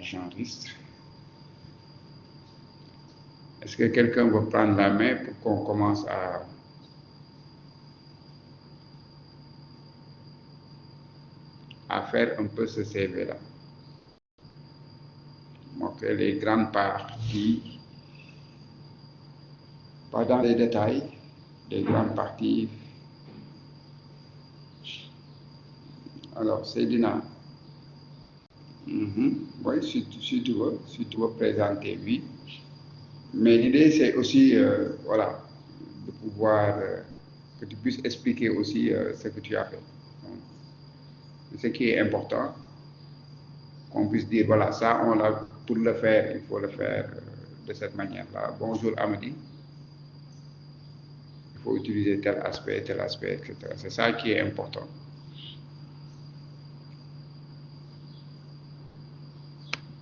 J'enregistre. Est-ce que quelqu'un veut prendre la main pour qu'on commence à faire un peu ce CV-là? Montrer les grandes parties, pas dans les détails, les grandes parties. Alors, Seydina, oui, si tu veux présenter, oui. Mais l'idée, c'est aussi, voilà, de pouvoir, que tu puisses expliquer aussi ce que tu as fait. Donc, ce qui est important, qu'on puisse dire, voilà, ça, pour le faire, il faut le faire de cette manière-là. Bonjour Amadi, il faut utiliser tel aspect, etc. C'est ça qui est important.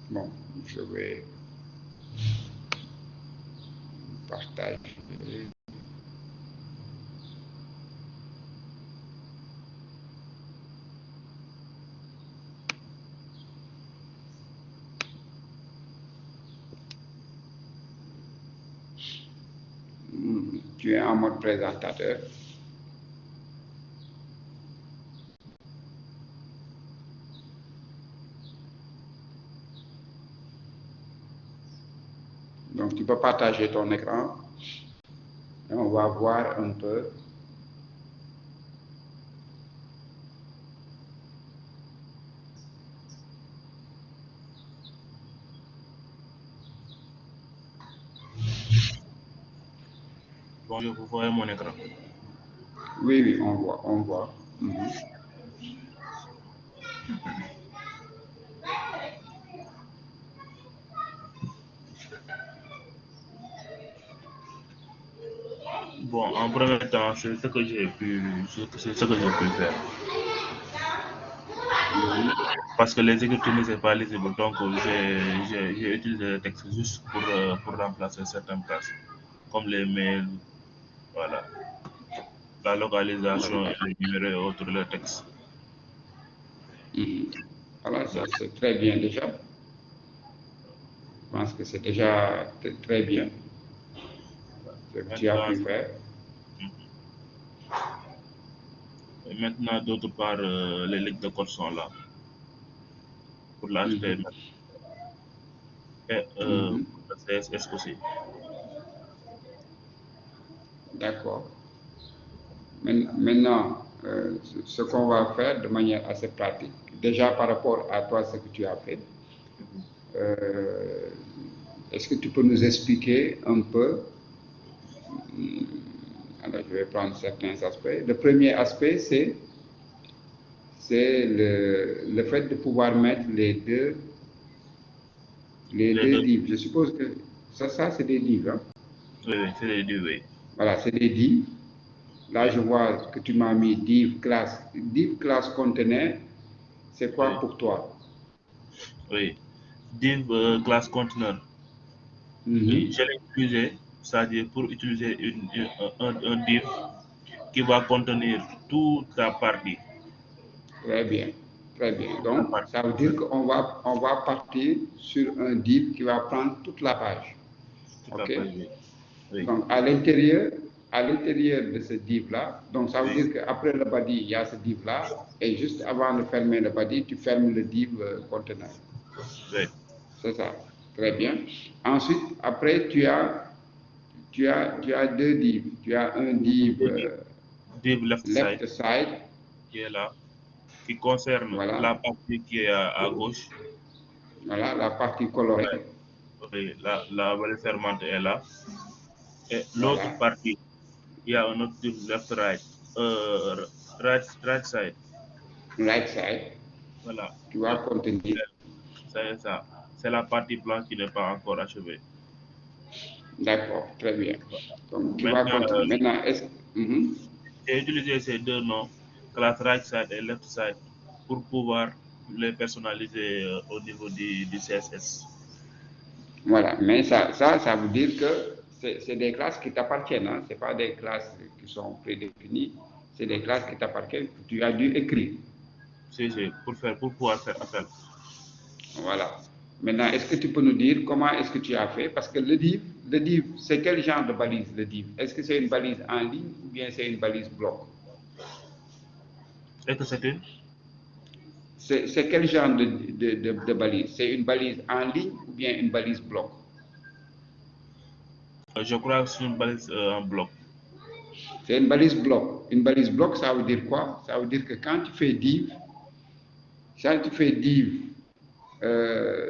Bon, je vais partager. Tu es en mode présentateur. Donc, tu peux partager ton écran et on va voir un peu. Bonjour, vous voyez mon écran? Oui, on voit. Bon, en premier temps, c'est ce que j'ai pu faire. Parce que les écritures n'étaient pas lisibles, donc j'ai utilisé le texte juste pour remplacer certaines places, comme les mails, voilà, la localisation et les numéros et autres, le texte. Voilà, c'est très bien déjà. Je pense que c'est déjà très bien ce que tu as pu faire. Et maintenant, d'autre part, les lignes de code sont là pour l'HTML et pour le CSS aussi. D'accord. Maintenant, ce qu'on va faire de manière assez pratique, déjà par rapport à toi, ce que tu as fait, est-ce que tu peux nous expliquer un peu? Alors, je vais prendre certains aspects. Le premier aspect, c'est le fait de pouvoir mettre les deux divs. Je suppose que ça c'est des divs. Hein? Oui, c'est des divs, oui. Voilà, c'est des divs. Là, je vois que tu m'as mis div class. Div class container, c'est quoi pour toi? Oui, div class container. Oui, je l'ai utilisé, c'est-à-dire pour utiliser un div qui va contenir toute la partie. Très bien, très bien. Donc, ça veut dire qu'on va partir sur un div qui va prendre toute la page. Toute OK? la page, oui. Oui. Donc, à l'intérieur de ce div-là, donc ça veut dire qu'après le body, il y a ce div-là, et juste avant de fermer le body, tu fermes le div conteneur. Oui. C'est ça. Très bien. Ensuite, après, tu as deux divs. Tu as un div left side qui est là, qui concerne voilà. la partie qui est à gauche. Voilà, la partie colorée. Oui, la valeur fermante est là. Et l'autre partie, il y a un autre div left right, right side. Right side. Voilà. Tu vas contenir. C'est ça. C'est la partie blanche qui n'est pas encore achevée. D'accord, très bien. Donc, tu vas continuer. Maintenant, est-ce que... J'ai utilisé ces deux noms, class right side et left side, pour pouvoir les personnaliser au niveau du CSS. Voilà, mais ça veut dire que c'est des classes qui t'appartiennent, hein? Ce n'est pas des classes qui sont prédéfinies, c'est des classes qui t'appartiennent que tu as dû écrire. C'est pour pouvoir faire appel. Voilà. Maintenant, est-ce que tu peux nous dire comment est-ce que tu as fait? Parce que le div, c'est quel genre de balise le div? Est-ce que c'est une balise en ligne ou bien c'est une balise bloc? Et que c'est une? C'est quel genre de balise? C'est une balise en ligne ou bien une balise bloc? Je crois que c'est une balise en bloc. C'est une balise bloc. Une balise bloc, ça veut dire quoi? Ça veut dire que quand tu fais div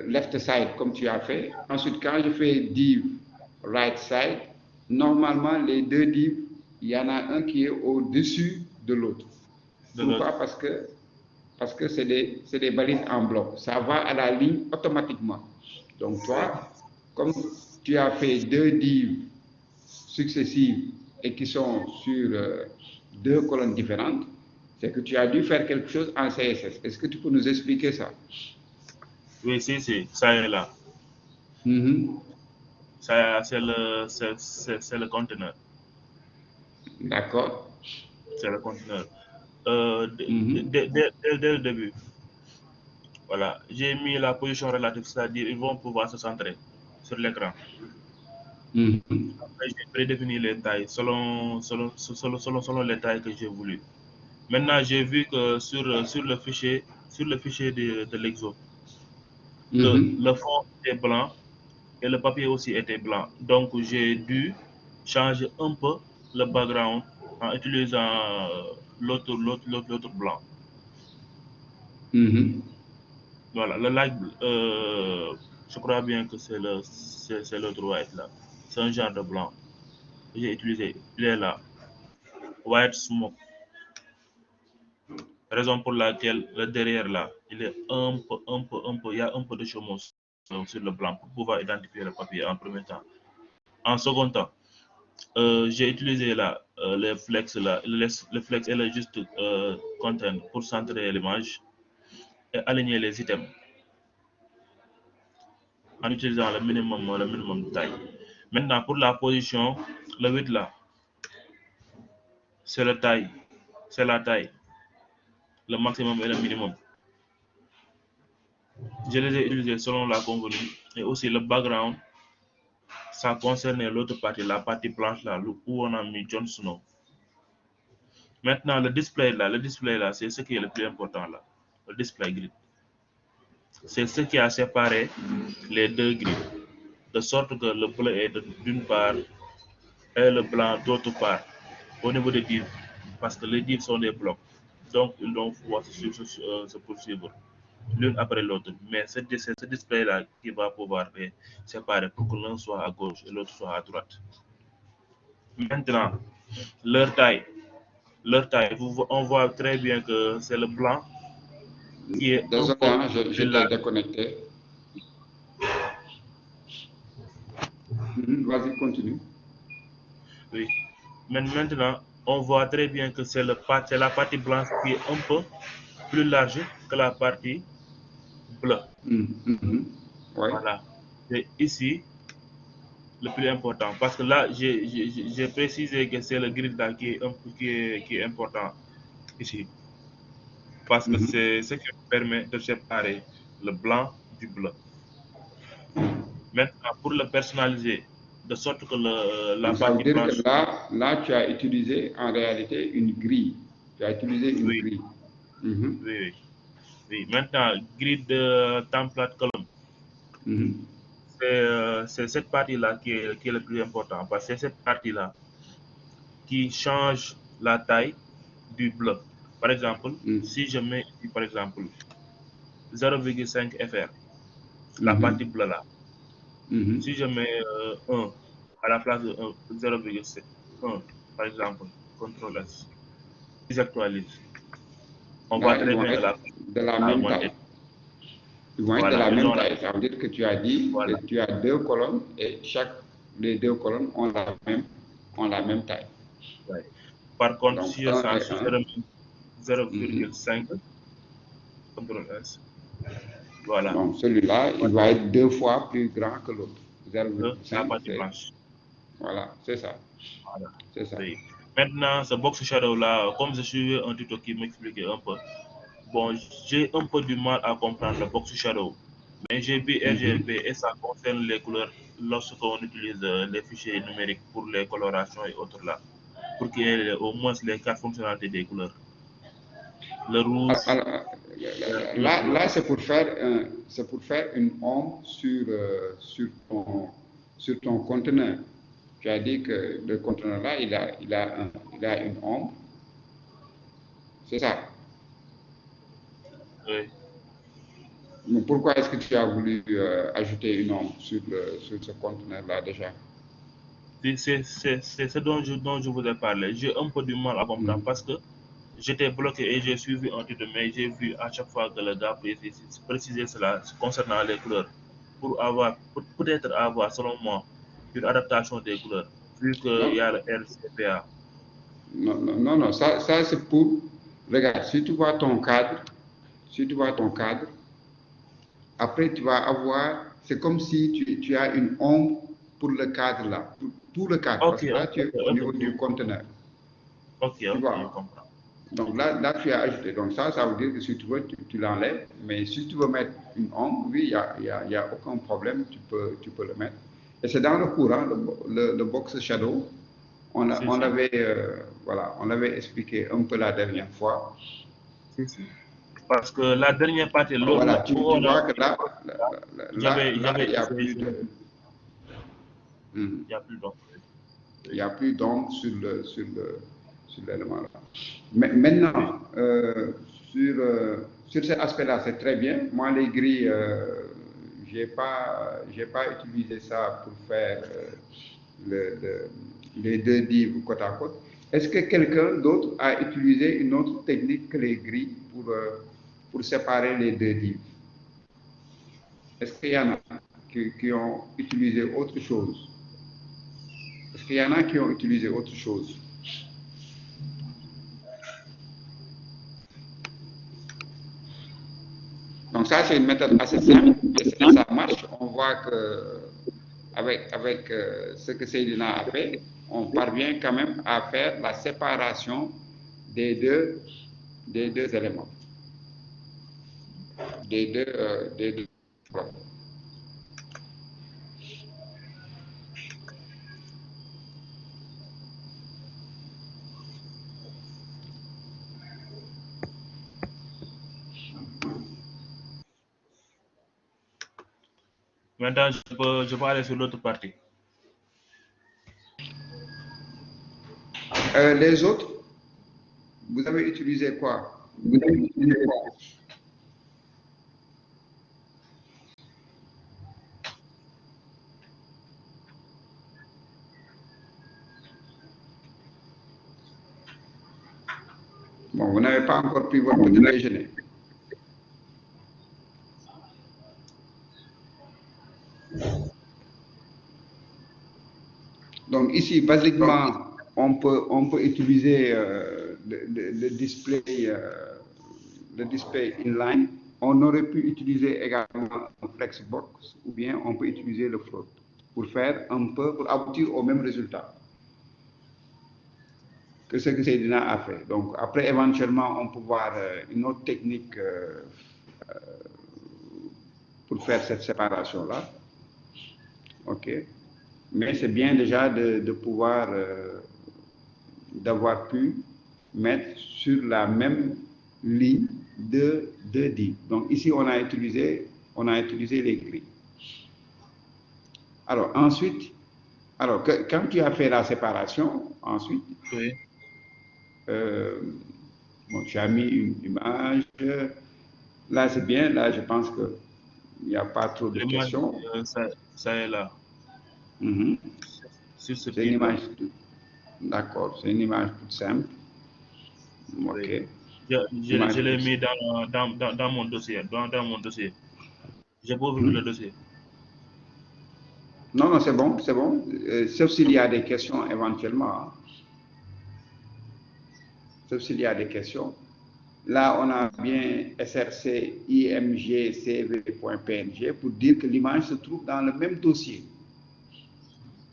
left side comme tu as fait, ensuite quand je fais div right side, normalement les deux divs, il y en a un qui est au-dessus de l'autre. De Pourquoi? l'autre. Parce que c'est des balises en bloc. Ça va à la ligne automatiquement. Donc toi, comme tu as fait deux divs successives et qui sont sur deux colonnes différentes, c'est que tu as dû faire quelque chose en CSS. Est-ce que tu peux nous expliquer ça? Oui, si, ça est là. Ça, c'est le conteneur. D'accord. C'est le conteneur. Dès le début, voilà, j'ai mis la position relative, c'est-à-dire ils vont pouvoir se centrer sur l'écran. Après, j'ai prédéfini les tailles selon les tailles que j'ai voulu. Maintenant, j'ai vu que sur le fichier de l'exo, le fond était blanc et le papier aussi était blanc. Donc, j'ai dû changer un peu le background en utilisant l'autre blanc. Voilà, le light, je crois bien que c'est l'autre white là. C'est un genre de blanc que j'ai utilisé. Il est là. White smoke. Raison pour laquelle le derrière là, il est il y a un peu de chômage sur le blanc pour pouvoir identifier le papier en premier temps. En second temps, j'ai utilisé là le flex là, le flex et le juste content pour centrer l'image et aligner les items en utilisant le minimum de taille. Maintenant, pour la position, le 8 là, c'est la taille, le maximum et le minimum. Je les ai utilisés selon la convenue et aussi le background, ça concernait l'autre partie, la partie blanche là, où on a mis Jon Snow. Maintenant, le display là, c'est ce qui est le plus important là, le display grid. C'est ce qui a séparé les deux grids, de sorte que le bleu est d'une part et le blanc d'autre part, au niveau des divs, parce que les divs sont des blocs. Donc, ils doivent pouvoir se poursuivre l'une après l'autre. Mais c'est ce display-là qui va pouvoir les séparer pour que l'un soit à gauche et l'autre soit à droite. Maintenant, leur taille. On voit très bien que c'est le blanc qui est un Désolé, peu hein, je plus t'ai large. déconnecté. Vas-y, continue. Oui. Mais maintenant, on voit très bien que c'est la partie blanche qui est un peu plus large que la partie bleue. Ouais. Voilà. C'est ici le plus important parce que là, j'ai précisé que c'est le grid là qui est important ici. Parce que c'est ce qui permet de séparer le blanc du bleu. Maintenant, pour le personnaliser, de sorte que la Donc, ça veut partie dire que blanche, là, tu as utilisé en réalité une grille. Tu as utilisé une oui, grille. oui. Oui. Maintenant, grid de template column, c'est cette partie-là qui est le plus important parce que c'est cette partie-là qui change la taille du bleu. Par exemple, si je mets ici, par exemple, 0,5 FR, la partie bleue là. Si je mets 1 à la place de 1, 0,7, 1, par exemple, CTRL S, si j'actualise, on voit Là, ils très vont bien que être la de la a même augmenté. taille. Ils vont être de Voilà, la ils même ont taille. Ça veut dire que tu as dit voilà, que tu as deux colonnes et les deux colonnes ont la même taille. ouais. Par contre, Donc, si je 1 change, et si je 1. remets 0,5, CTRL S, voilà, Donc, celui-là, il va être deux fois plus grand que l'autre. la 0,5, partie c'est. blanche. Voilà, c'est ça. Voilà. C'est ça. Oui. Maintenant, ce box shadow là, comme je suivais un tuto qui m'expliquait un peu, bon, j'ai un peu du mal à comprendre le box shadow. Mais j'ai vu Mhm. RGB et ça concerne les couleurs lorsqu'on utilise les fichiers numériques pour les colorations et autres là, pour qu'il y ait au moins les quatre fonctionnalités des couleurs. Le rouge, le Là, bleu. là c'est pour faire une ombre sur ton conteneur. Tu as dit que le conteneur là, il a une ombre, c'est ça. Oui. Mais pourquoi est-ce que tu as voulu ajouter une ombre sur ce conteneur-là déjà? C'est ce dont je vous ai parlé. J'ai un peu du mal à comprendre Mhm. parce que j'étais bloqué et j'ai suivi un tuto, mais j'ai vu à chaque fois que le gars précisait cela concernant les couleurs pour avoir, peut-être avoir, selon moi, une adaptation des couleurs, vu qu'il y Non, a le RCPA. non, ça c'est pour. Regarde, si tu vois ton cadre, si tu vois ton cadre, après tu vas avoir. C'est comme si tu as une ombre pour le cadre là, pour tout le cadre, Ok, parce que là tu es au ok, niveau du conteneur. ok, Tu ok, je vois? comprends. Donc là tu as ajouté. Donc ça veut dire que si tu veux, tu l'enlèves. Mais si tu veux mettre une ombre, oui, il y a aucun problème, tu peux le mettre. Et c'est dans le courant, le box shadow. Si, On si, l'avait voilà, on l'avait expliqué un peu la dernière fois. si, si. Parce que la dernière partie, Voilà, où tu on a vois que fini, là, j'avais il n'y a plus essayé, de, hmm, il n'y a plus d'ombre. il Oui, y a plus d'ombre sur l'élément là. Mais oui. maintenant, sur cet aspect-là, c'est très bien. Moi, les grilles, j'ai pas utilisé ça pour faire les deux livres côte à côte. Est-ce que quelqu'un d'autre a utilisé une autre technique que les grilles pour séparer les deux livres? Est-ce qu'il y en a qui ont utilisé autre chose? Est-ce qu'il y en a qui ont utilisé autre chose? Donc ça, c'est une méthode assez simple et ça marche. On voit que avec ce que Seydina a fait, on parvient quand même à faire la séparation des deux, des deux éléments, des deux. Maintenant, je peux aller sur l'autre partie. Les autres, vous avez utilisé quoi? Vous avez utilisé quoi? Bon, vous n'avez pas encore pris votre petit déjeuner. Donc ici, Donc, basiquement, on peut utiliser le display inline. On aurait pu utiliser également un flexbox ou bien on peut utiliser le float pour faire un peu, pour aboutir au même résultat que ce que Seydina a fait. Donc après, éventuellement, on peut voir une autre technique pour faire cette séparation-là. OK. Mais c'est bien déjà de pouvoir d'avoir pu mettre sur la même ligne deux dits. Donc ici, on a utilisé les grilles. Alors ensuite, quand tu as fait la séparation, ensuite, oui. euh, bon, tu as mis une image. Là, c'est bien. Là, je pense qu'il n'y a pas trop de L'image, questions. ça est là, Mhm. sur ce C'est une pile-là. image, d'accord, c'est une image toute simple. OK. Oui. Je Image l'ai toute mis dans mon dossier. Dans mon dossier. J'ai pas ouvert le simple. dossier. Non, non, c'est bon, c'est bon. Sauf s'il y a des questions éventuellement, hein. Sauf s'il y a des questions. Là, on a bien src imgcv.png pour dire que l'image se trouve dans le même dossier.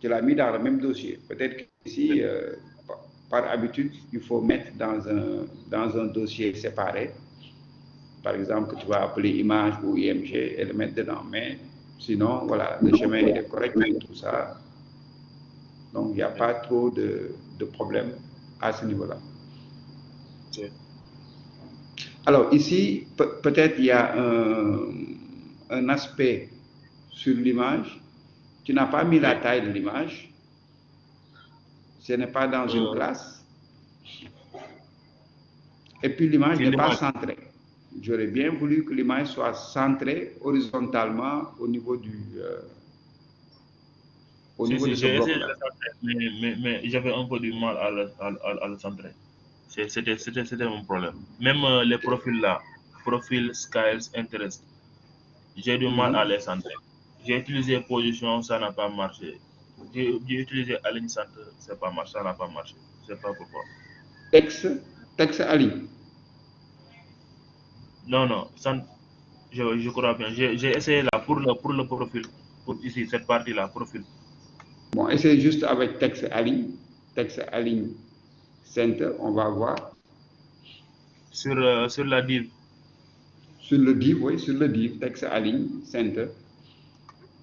Tu l'as mis dans le même dossier. Peut-être qu'ici, par habitude, il faut mettre dans un dossier séparé. par exemple, que tu vas appeler image ou IMG et le mettre dedans. Mais sinon, voilà, le chemin il est correct et tout ça. Donc, il n'y a pas trop de problème à ce niveau-là. Ok. Alors, ici, peut-être il y a un aspect sur l'image. Tu n'as pas mis la taille de l'image. Ce n'est pas dans une classe. Et puis, l'image n'est pas centrée. J'aurais bien voulu que l'image soit centrée horizontalement au niveau de ce J'ai essayé de bloc-là. le centrer, mais j'avais un peu du mal à le centrer. C'était mon problème. Même les profils là, profil, styles, interest, j'ai du mal à les centrer. J'ai utilisé position, ça n'a pas marché. J'ai utilisé align centre, ça n'a pas marché. Je sais pas pourquoi. Texte aligne. Non, je crois bien. J'ai essayé là pour le profil, pour ici, cette partie-là, profil. Bon, essaye juste avec texte aligne center, on va voir. Sur la div. Sur le div, oui, sur le div, texte aligne center.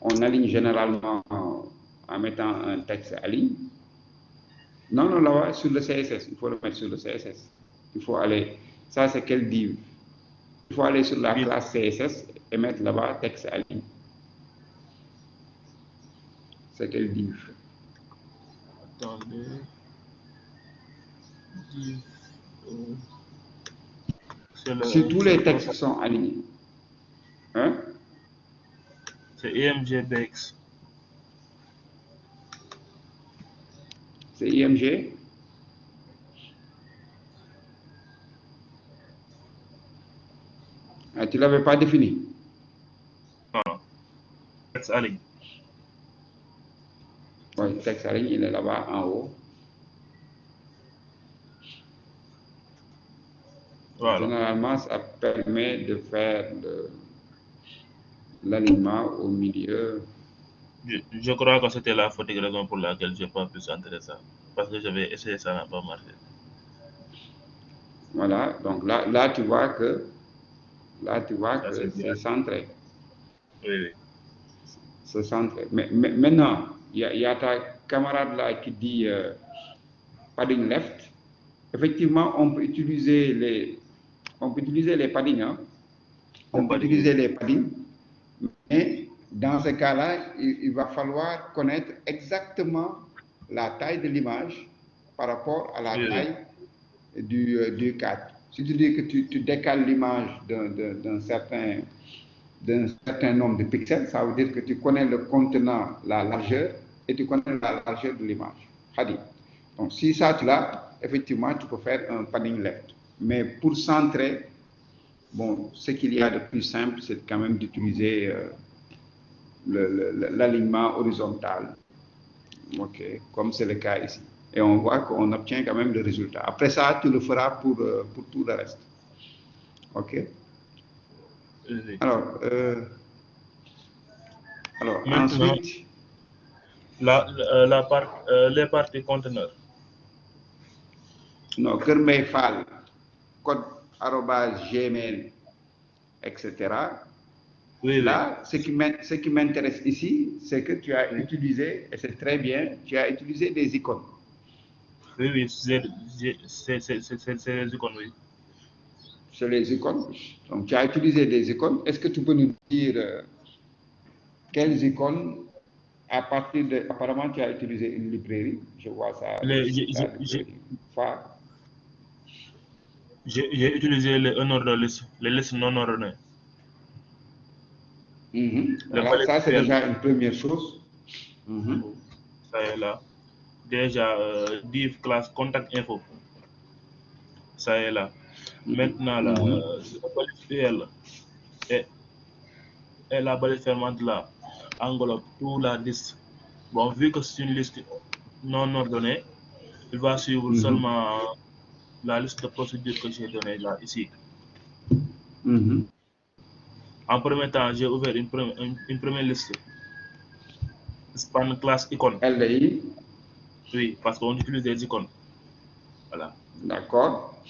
On aligne généralement en mettant un texte aligne. Non, là-bas, sur le CSS, il faut le mettre sur le CSS. Il faut aller, ça c'est quel div? Il faut aller sur la Div. classe CSS et mettre là-bas texte aligne. C'est quel div? Attendez. Div. Si tous les textes sont alignés, hein? C'est IMGBX. C'est IMG. Ah, tu ne l'avais pas défini? Non. Texte aligne. Oui, texte aligne, il est là-bas en haut. Voilà. Généralement, ça permet de faire l'alignement au milieu. Je crois que c'était la faute raison pour laquelle je n'ai pas pu centrer ça. Parce que j'avais essayé, ça n'a pas marché. Voilà, donc là tu vois que C'est c'est centré. Oui. C'est centré. Mais maintenant, il y a ta camarade là qui dit padding left. Effectivement, on peut utiliser les paddings. Hein. On peut utiliser les paddings. Mais dans ce cas-là, il va falloir connaître exactement la taille de l'image par rapport à la taille du cadre. Si tu dis que tu décales l'image d'un certain nombre de pixels, ça veut dire que tu connais le contenant, la largeur, et tu connais la largeur de l'image. Donc si ça tu l'as, effectivement, tu peux faire un padding left. Mais pour centrer, bon, ce qu'il y a de plus simple, c'est quand même d'utiliser l'alignement horizontal, okay, comme c'est le cas ici. Et on voit qu'on obtient quand même le résultat. Après ça, tu le feras pour tout le reste. OK? Alors, maintenant, ensuite... les parties conteneurs. Non, Kermeyfal, code @gmail, etc. Là, ce qui m'intéresse ici, c'est que tu as utilisé, et c'est très bien, tu as utilisé des icônes. Oui, c'est les icônes, oui. C'est les icônes. Donc, tu as utilisé des icônes. Est-ce que tu peux nous dire quelles icônes, à partir de... Apparemment, tu as utilisé une librairie. Je vois ça. J'ai utilisé les listes non ordonnées. Voilà, ça c'est déjà une première chose. Ça est là. Déjà, div classe contact info. Ça est là. Maintenant, la balise UL et la balise fermante là englobe toute la liste. Bon, vu que c'est une liste non ordonnée, il va suivre seulement la liste de procédures que j'ai donnée là, ici. En premier temps, j'ai ouvert une première liste. Span classe icône. LDI. Oui, parce qu'on utilise des icônes. Voilà. D'accord.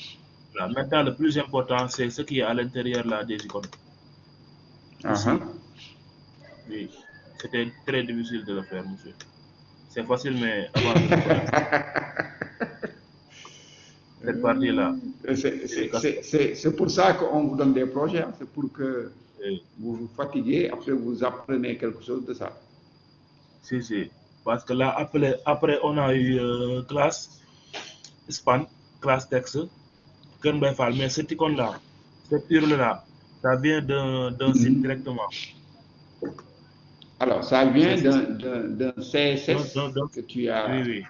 Voilà. Maintenant, le plus important, c'est ce qui est à l'intérieur là, des icônes. Ici, oui. C'était très difficile de le faire, monsieur. C'est facile, mais avant de le connaître, cette partie-là, c'est casse-tête. C'est pour ça qu'on vous donne des projets, hein. C'est pour que Oui. vous vous fatiguez, après vous apprenez quelque chose de ça. Si, si. Parce que là, après on a eu classe span, classe texte, Kern Bayfal, mais cette icône-là, cette urle-là, ça vient d'un site directement. Alors, ça vient d'un Non, CSS que tu as. oui, oui.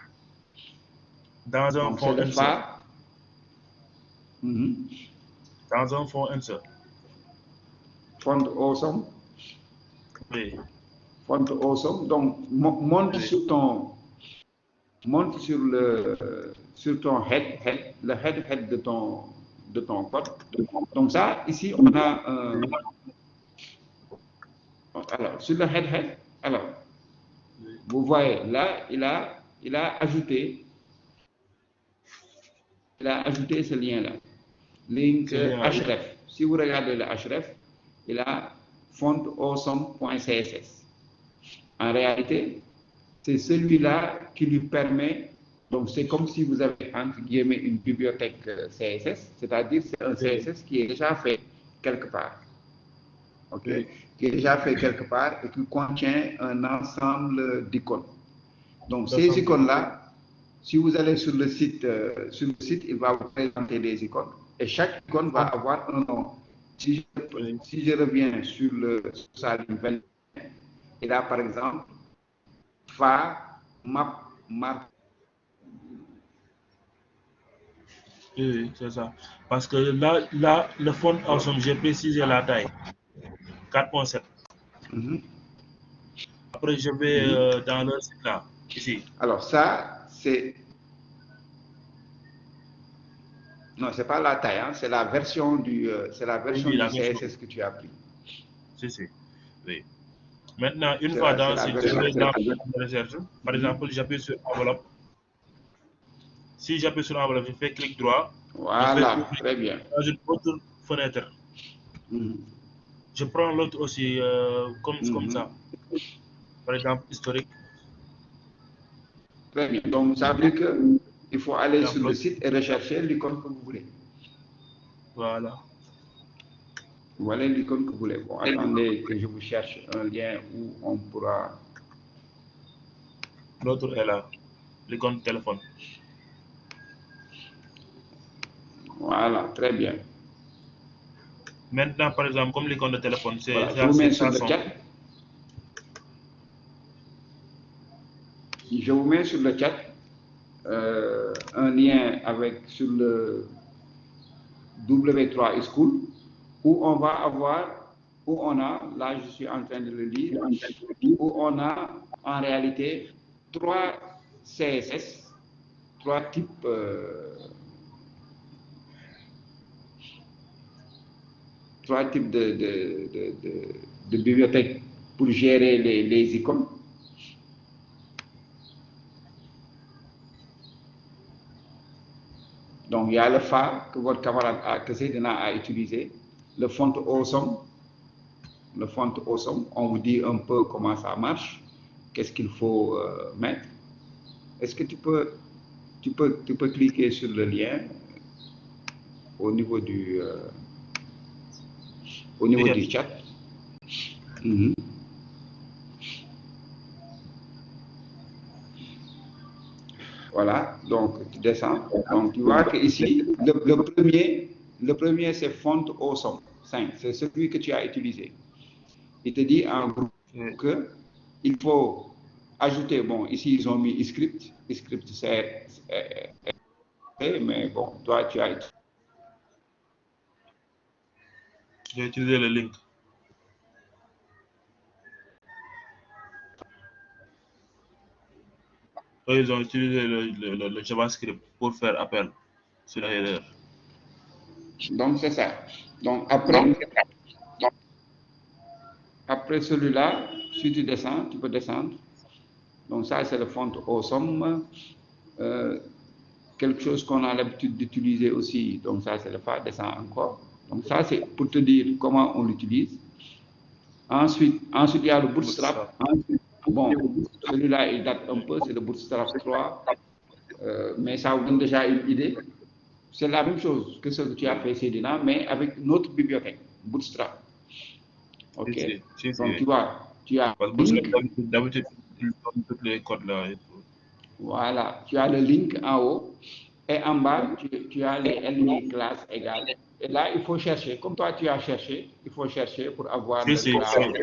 Dans un Donc, c'est fond le insert. phare. Dans un fond insert. Font awesome. Oui. Font awesome. Donc, monte Oui. sur ton. Monte sur ton head, le head de ton code. Donc, ça, ici, on a un. Alors, sur le head, alors, Oui. vous voyez, là, il a ajouté ce lien-là. Link C'est bien, oui. href. Si vous regardez le href, il a fontawesome.css. En réalité, c'est celui-là qui lui permet, donc c'est comme si vous avez entre guillemets une bibliothèque CSS, c'est-à-dire c'est un Oui. CSS qui est déjà fait quelque part. OK? Oui. Qui est déjà fait quelque part et qui contient un ensemble d'icônes. Donc ces L'ensemble. icônes-là, si vous allez sur le site, il va vous présenter des icônes et chaque icône va avoir un nom. Si je reviens sur sa ligne 20, il a par exemple phare, map, marque. Oui, c'est ça. Parce que là, le fond awesome, j'ai précisé la taille. 4.7. Après, je vais dans le site là, ici. Alors ça, c'est... Non, c'est pas la taille, hein, c'est la version du Oui, la version. CSS que tu as pris. Si. Oui. Maintenant, une fois dans le site, je vais dans la recherche. Par exemple, j'appuie sur enveloppe. Si j'appuie sur enveloppe, je fais clic droit. Voilà, très bien. J'ajoute autre fenêtre. Je prends l'autre aussi comme ça. Par exemple, historique. Très bien. Donc, ça veut dire qu'il faut aller sur le J'upload. site et rechercher l'icône que vous voulez. Voilà. Voilà l'icône que vous voulez. Bon, attendez que je vous cherche un lien où on pourra... L'autre est là. L'icône téléphone. Voilà, très bien. Maintenant, par exemple, comme l'icône de téléphone, c'est Voilà, je vous mets sur ça le son. chat. Je vous mets sur le chat un lien sur le W3 School où on va avoir, où on a, là je suis en train de le lire, où on a en réalité 3 CSS, 3 types de bibliothèques pour gérer les icônes. Donc, il y a le phare que votre camarade que Seydina a utilisé, le font awesome. Le font awesome, on vous dit un peu comment ça marche, qu'est-ce qu'il faut mettre. Est-ce que tu peux cliquer sur le lien au niveau du chat? Voilà, donc tu descends. Donc tu vois que ici, le premier c'est font awesome 5, c'est celui que tu as utilisé. Il te dit en gros que il faut ajouter, bon, ici ils ont mis script c'est mais bon, toi tu as... J'ai utilisé le link. Eux, ils ont utilisé le JavaScript pour faire appel sur la header. Donc c'est ça. Donc après celui-là, si tu descends, tu peux descendre. Donc ça c'est le font awesome quelque chose qu'on a l'habitude d'utiliser aussi, donc ça c'est le fa, descend encore. Donc ça c'est pour te dire comment on l'utilise. Ensuite, il y a le Bootstrap. Bon, celui-là il date un peu, c'est le Bootstrap 3, mais ça vous donne déjà une idée. C'est la même chose que ce que tu as fait, Cédina, mais avec une autre bibliothèque, Bootstrap. Ok. Donc tu vois, tu as Bootstrap, d'habitude, il donne tous les codes là et tout. Voilà, tu as le link en haut et en bas, tu as les LI classes égales. Et là, il faut chercher. Comme toi, tu as cherché, il faut chercher pour avoir le cloud.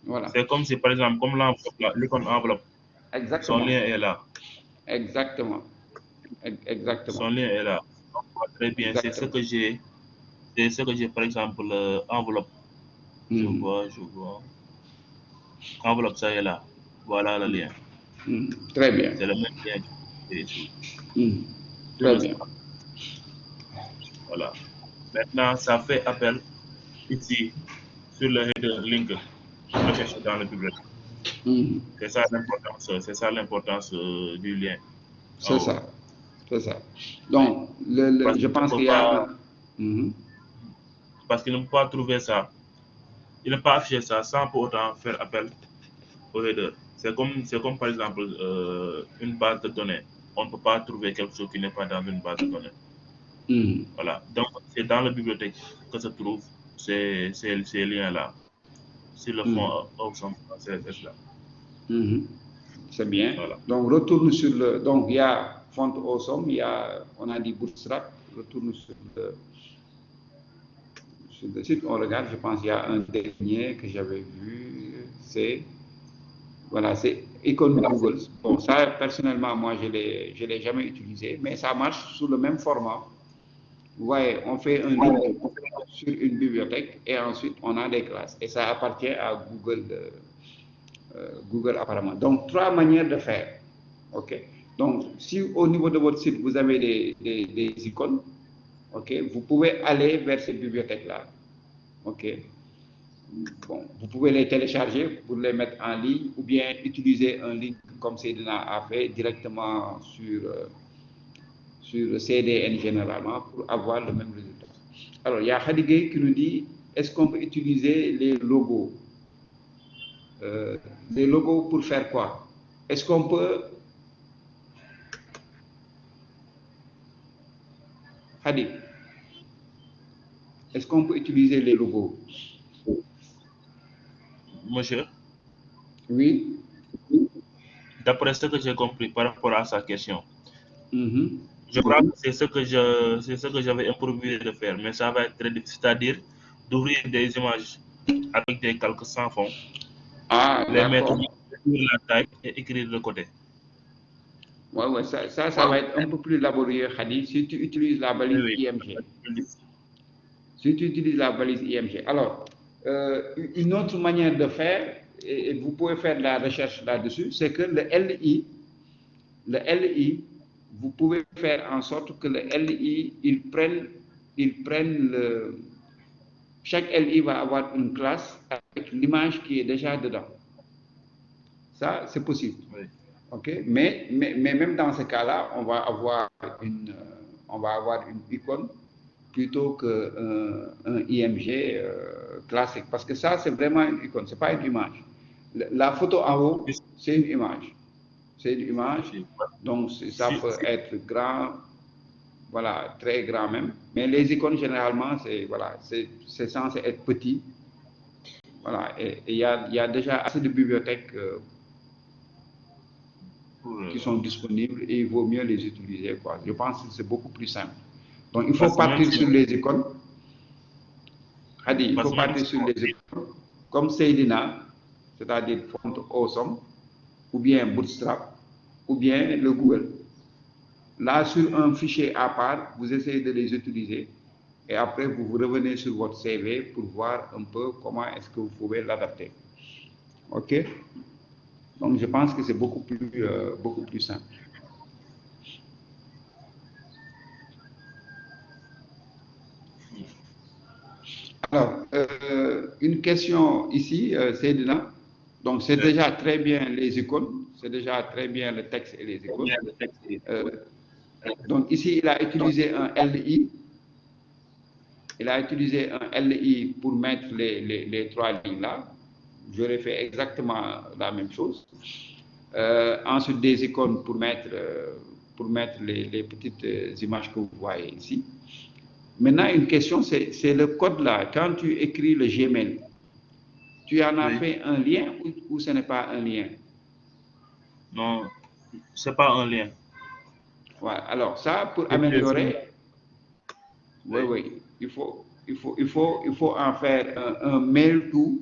Voilà. C'est comme si, par exemple, comme l'enveloppe, l'icône enveloppe. Exactement. Son lien est là. Exactement. Son lien est là. Donc, très bien. Exactement. C'est ce que j'ai, par exemple, enveloppe. Je vois. Enveloppe, ça est là. Voilà le lien. Très bien. C'est le même lien que ici. Très bien. Voilà. Maintenant, ça fait appel ici sur le header link recherché dans le bibliothèque. C'est ça l'importance du lien. C'est ça. C'est ça. Donc, je pense qu'il y a parce qu'il ne peut pas trouver ça. Il ne peut pas afficher ça sans pour autant faire appel au header. C'est comme par exemple une base de données. On ne peut pas trouver quelque chose qui n'est pas dans une base de données. Voilà. Donc, c'est dans la bibliothèque que se trouvent ces liens-là. Sur le fond awesome CSS là. C'est bien. Voilà. Donc, retourne sur le. Donc, il y a font awesome, on a dit Bootstrap, retourne sur le site, on regarde, je pense qu'il y a un dernier que j'avais vu, c'est. Voilà, c'est icône Google. Bon, ça, personnellement, moi, je l'ai jamais utilisé, mais ça marche sous le même format. Vous voyez, on fait un link sur une bibliothèque et ensuite on a des classes. Et ça appartient à Google, Google apparemment. Donc, 3 manières de faire. OK. Donc, si au niveau de votre site, vous avez des icônes, OK, vous pouvez aller vers ces bibliothèques-là. OK. Bon, vous pouvez les télécharger pour les mettre en ligne ou bien utiliser un link comme Cédina a fait directement sur CDN généralement pour avoir le même résultat. Alors, il y a Khadigay qui nous dit, est-ce qu'on peut utiliser les logos pour faire quoi? Est-ce qu'on peut... Khadig, est-ce qu'on peut utiliser les logos? Monsieur? Oui. D'après ce que j'ai compris par rapport à sa question, je crois que c'est ce que j'avais improvisé de faire, mais ça va être très difficile, c'est-à-dire d'ouvrir des images avec des calques sans fond, les mettre sur la taille et écrire de côté. Ouais, ça va être un peu plus laborieux, Khadi, si tu utilises la balise IMG. Si tu utilises la balise IMG. Alors, une autre manière de faire, et vous pouvez faire de la recherche là-dessus, c'est que le LI, vous pouvez faire en sorte que le LI, chaque LI va avoir une classe avec l'image qui est déjà dedans. Ça, c'est possible. Oui. OK? Mais même dans ce cas-là, on va avoir une icône plutôt qu'un IMG classique. Parce que ça, c'est vraiment une icône, ce n'est pas une image. La photo en haut, c'est une image. C'est une image, donc ça peut être grand, voilà, très grand même. Mais les icônes, généralement, c'est censé être petit. Voilà, et il y a déjà assez de bibliothèques qui sont disponibles et il vaut mieux les utiliser, quoi. Je pense que c'est beaucoup plus simple. Donc, il faut partir sur les icônes. Hadi, il faut partir sur les icônes, comme Cédina, c'est-à-dire Font Awesome, ou bien Bootstrap, ou bien le Google. Là, sur un fichier à part, vous essayez de les utiliser et après, vous revenez sur votre CV pour voir un peu comment est-ce que vous pouvez l'adapter. OK? Donc, je pense que c'est beaucoup plus simple. Alors, une question ici, Cédina. Donc, c'est déjà très bien les icônes, c'est déjà très bien le texte et les icônes. Donc, ici, il a utilisé un LI. Il a utilisé un LI pour mettre les trois lignes là. J'aurais fait exactement la même chose. Ensuite, des icônes pour mettre les petites images que vous voyez ici. Maintenant, une question, c'est le code là. Quand tu écris le Gmail, tu en as fait un lien ou ce n'est pas un lien? Non, ce n'est pas un lien. Ouais, alors ça, pour améliorer, oui, il faut en faire un mail to.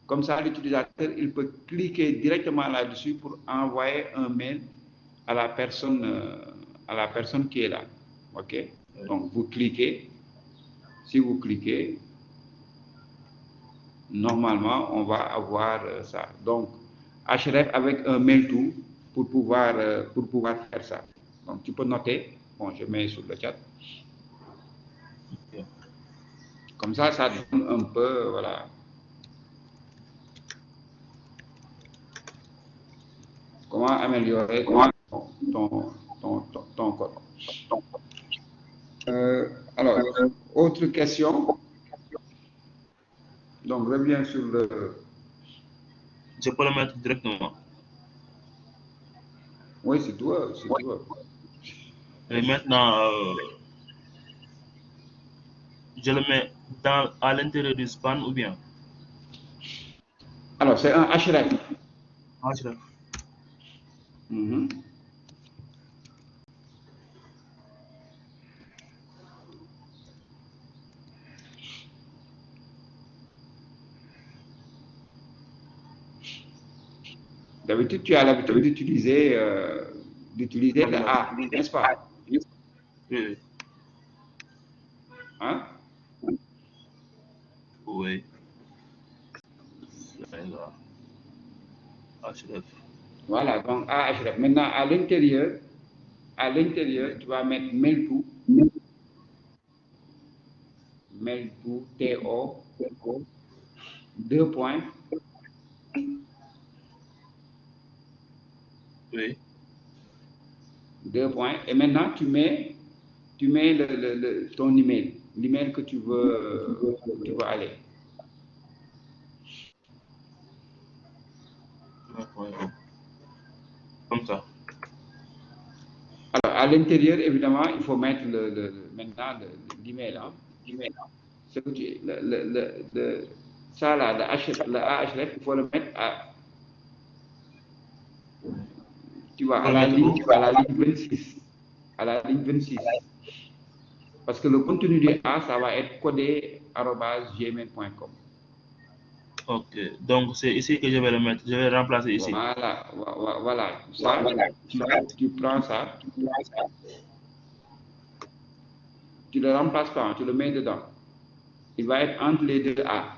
Comme ça, l'utilisateur, il peut cliquer directement là-dessus pour envoyer un mail à la personne qui est là. OK? Donc, vous cliquez. Si vous cliquez, normalement, on va avoir ça. Donc, href avec un mail to pour pouvoir faire ça. Donc, tu peux noter. Bon, je mets sur le chat. Comme ça donne un peu, voilà. Comment améliorer ton code. Alors, autre question. Donc, reviens sur le... Je peux le mettre directement. Oui, c'est toi. Et maintenant, je le mets à l'intérieur du span ou bien? Alors, c'est un href. Href. D'habitude, tu as l'habitude d'utiliser le A, n'est-ce pas? Oui. Hein? Oui. C'est là. Href. Voilà, donc A, href. Maintenant, à l'intérieur, tu vas mettre mail to, TO, 2 points. Oui. 2 points. Et maintenant, tu mets ton email, l'email que tu veux aller. Comme ça. Alors, à l'intérieur, évidemment, il faut mettre maintenant l'email. Hein. Ça là, le href, il faut le mettre à la ligne 26. À la ligne 26. Parce que le contenu du A, ça va être codé @gmail.com. Ok, donc c'est ici que je vais le mettre. Je vais remplacer ici. Voilà. Ça, tu prends ça. Tu ne le remplaces pas, tu le mets dedans. Il va être entre les deux A.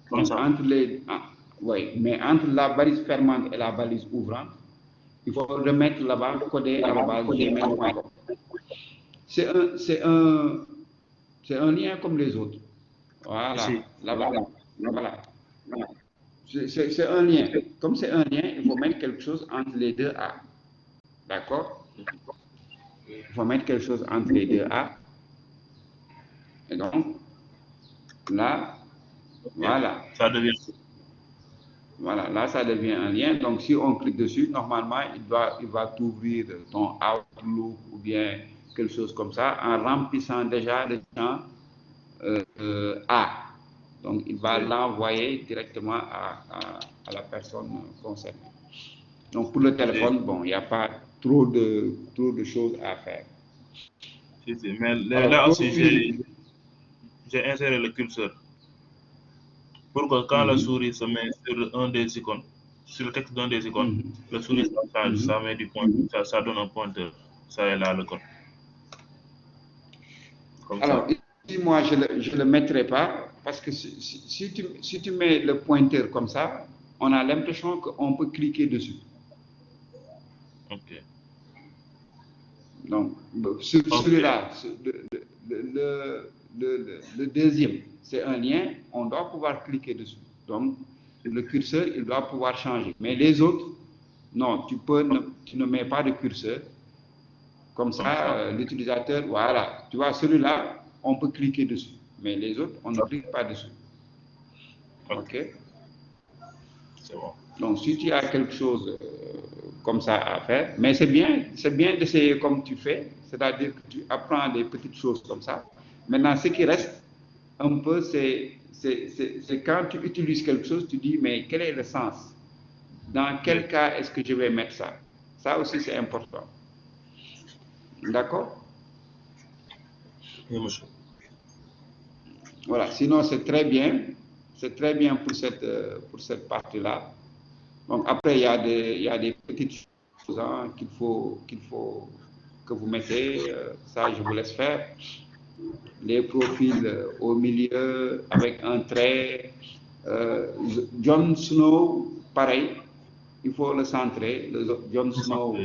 Comme ça. Oui, mais entre la balise fermante et la balise ouvrante, il faut remettre là-bas codé @gmail.com. C'est un lien comme les autres. Voilà. Ici. Là-bas. Voilà. C'est un lien. Comme c'est un lien, il faut mettre quelque chose entre les deux A. D'accord? Il faut mettre quelque chose entre les deux A. Et donc, là, voilà. Ça devient. Voilà, là, ça devient un lien. Donc, si on clique dessus, normalement, il va t'ouvrir ton Outlook ou bien quelque chose comme ça en remplissant déjà le champ A. Donc, il va l'envoyer directement à la personne concernée. Donc, pour le téléphone, bon, il n'y a pas trop de choses à faire. Mais là aussi, j'ai inséré le curseur. Pour que quand la souris se met sur un des icônes, sur le texte d'un des icônes, la souris ça met du point, ça donne un pointeur. Ça est là le code. Comme alors, ça. ici, moi, je ne le mettrai pas parce que si tu mets le pointeur comme ça, on a l'impression qu'on peut cliquer dessus. Ok. Donc, sur celui-là, le deuxième, c'est un lien, on doit pouvoir cliquer dessus. Donc, le curseur, il doit pouvoir changer. Mais les autres, non, tu ne mets pas de curseur. Comme ça, l'utilisateur, voilà. Tu vois, celui-là, on peut cliquer dessus. Mais les autres, on ne clique pas dessus. OK? C'est bon. Donc, si tu as quelque chose comme ça à faire, mais c'est bien d'essayer comme tu fais, c'est-à-dire que tu apprends des petites choses comme ça. Maintenant, ce qui reste un peu, c'est quand tu utilises quelque chose, tu dis, mais quel est le sens? Dans quel cas est-ce que je vais mettre ça? Ça aussi, c'est important. D'accord? Oui, monsieur. Voilà, sinon c'est très bien. C'est très bien pour cette partie-là. Donc après, il y a des petites choses hein, qu'il faut que vous mettez. Ça, je vous laisse faire. Les profils au milieu avec un trait. Jon Snow, pareil, il faut le centrer. Jon Snow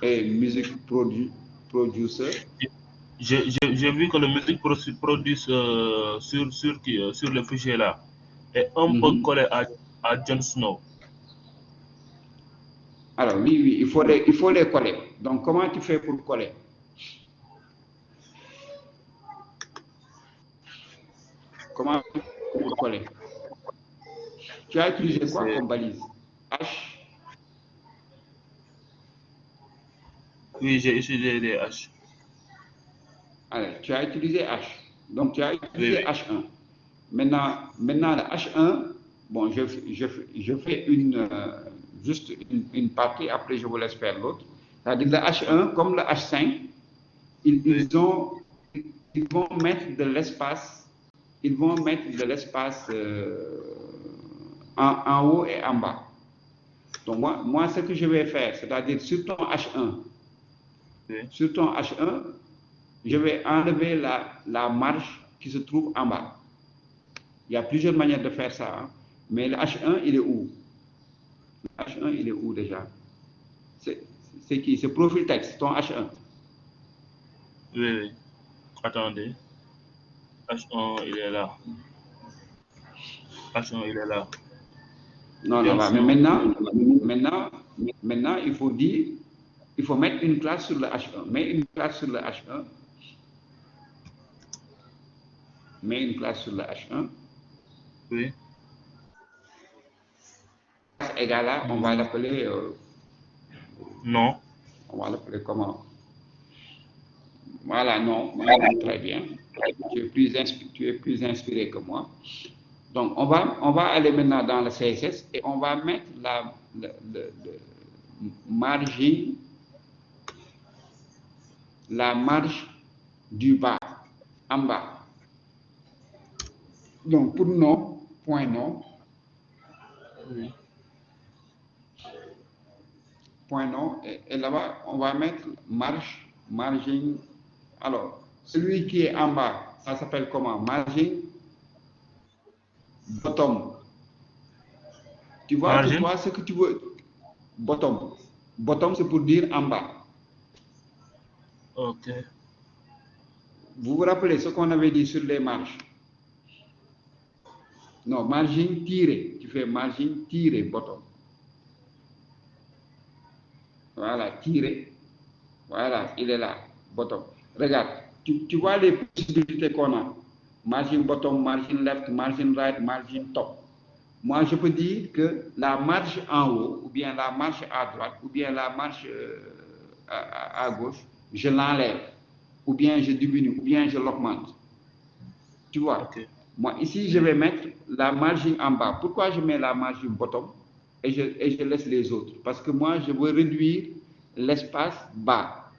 est music producer. J'ai vu que le musique produit sur le fichier là est un peu collé à Jon Snow. Alors oui, il faut les coller. Donc comment tu fais pour coller? Comment pour coller? Tu as utilisé quoi comme balise? H? Oui, j'ai utilisé des H. Allez, tu as utilisé H. Donc tu as utilisé Oui. H1. Maintenant le H1, bon, je fais juste une partie, après je vous laisse faire l'autre. C'est-à-dire le H1, comme le H5, ils vont mettre de l'espace, en haut et en bas. Donc moi, ce que je vais faire, c'est-à-dire sur ton H1, je vais enlever la marge qui se trouve en bas. Il y a plusieurs manières de faire ça, hein. Mais le H1, il est où? Le H1, il est où déjà? C'est qui? C'est profil texte, ton H1. Oui. Attendez. H1, il est là. H1, il est là. Non, mais maintenant, il faut mettre une classe sur le H1. Mets une classe sur le H1. Mets une classe sur le H1. Oui. Égal là, on va l'appeler. Non. On va l'appeler comment? Voilà, non, très bien. Tu es plus inspiré que moi. Donc, on va aller maintenant dans le CSS et on va mettre la marge du bas, en bas. Donc, pour nom, point nom. Oui. Point nom, et là-bas, on va mettre margin. Alors, celui qui est en bas, ça s'appelle comment? Margin bottom. Tu vois, pour toi, ce que tu veux, bottom. Bottom, c'est pour dire en bas. Ok. Vous vous rappelez ce qu'on avait dit sur les marges? Non, margin tiré. Tu fais margin tiré bottom. Voilà, tiré. Voilà, il est là, bottom. Regarde, tu vois les possibilités qu'on a. Margin bottom, margin left, margin right, margin top. Moi, je peux dire que la marge en haut, ou bien la marge à droite, ou bien la marge à gauche, je l'enlève, ou bien je diminue, ou bien je l'augmente. Tu vois? Okay. Moi, ici, je vais mettre la margin en bas. Pourquoi je mets la margin bottom et je laisse les autres? Parce que moi, je veux réduire l'espace bas.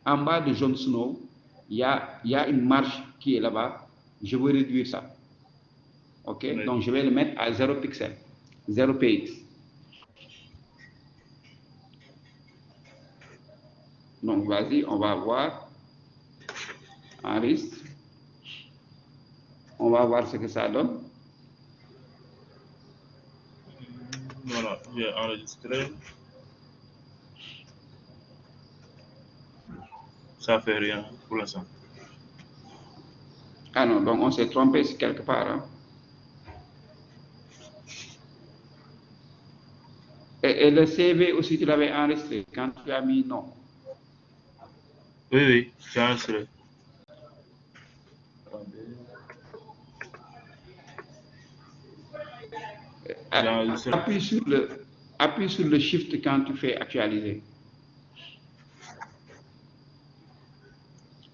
En bas de Jon Snow, il y a une marge qui est là-bas. Je veux réduire ça. OK? Oui. Donc, je vais le mettre à 0 pixel, 0 px. Donc, vas-y, on va voir. Enregistre. On va voir ce que ça donne. Voilà, j'ai enregistré. Ça fait rien pour l'instant. Ah non, donc on s'est trompé quelque part. Hein. Et le CV aussi, tu l'avais enregistré quand tu as mis non. Oui, oui, j'ai enregistré. J'ai enregistré. Appuie sur le shift quand tu fais actualiser.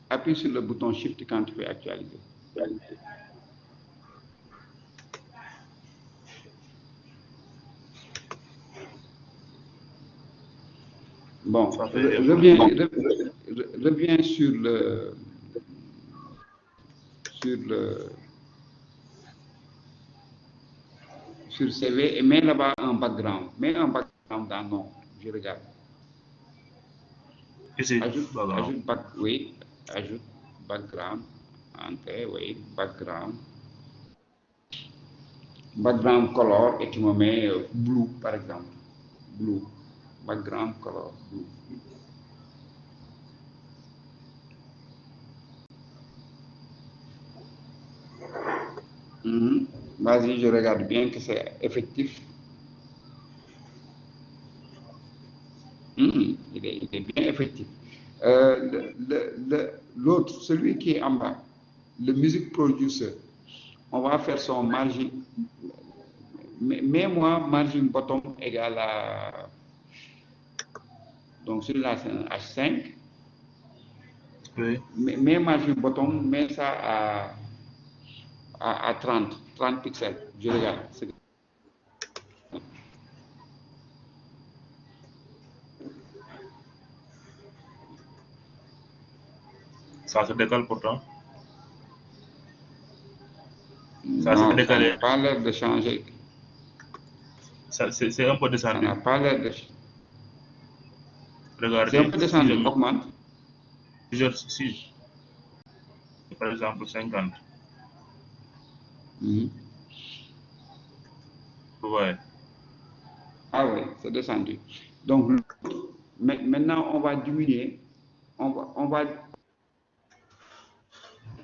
Appuie sur le bouton shift quand tu fais actualiser. Bon, reviens sur CV et mets là-bas un background. Mets un background dans non. Je regarde. Ici, ajoute background. Entrée, oui, background. Background color et tu me mets blue par exemple. Blue. Background color blue. Vas-y, je regarde bien que c'est effectif. Il est bien effectif. L'autre, celui qui est en bas, le music producer, on va faire son margin. Mets-moi margin bottom égale à. Donc celui-là, c'est un H5. Oui. Mets margin bottom, mets ça à 30 pixels. Je regarde. Ça se décale pourtant. Ça Non, s'est décalé. ça n'a pas l'air de changer. C'est un peu descendu. Ça n'a pas l'air de changer. Regardez. C'est un peu descendu, augmente. Si, par exemple 50. Ouais. Ah oui, c'est descendu. Donc, maintenant, on va diminuer. On va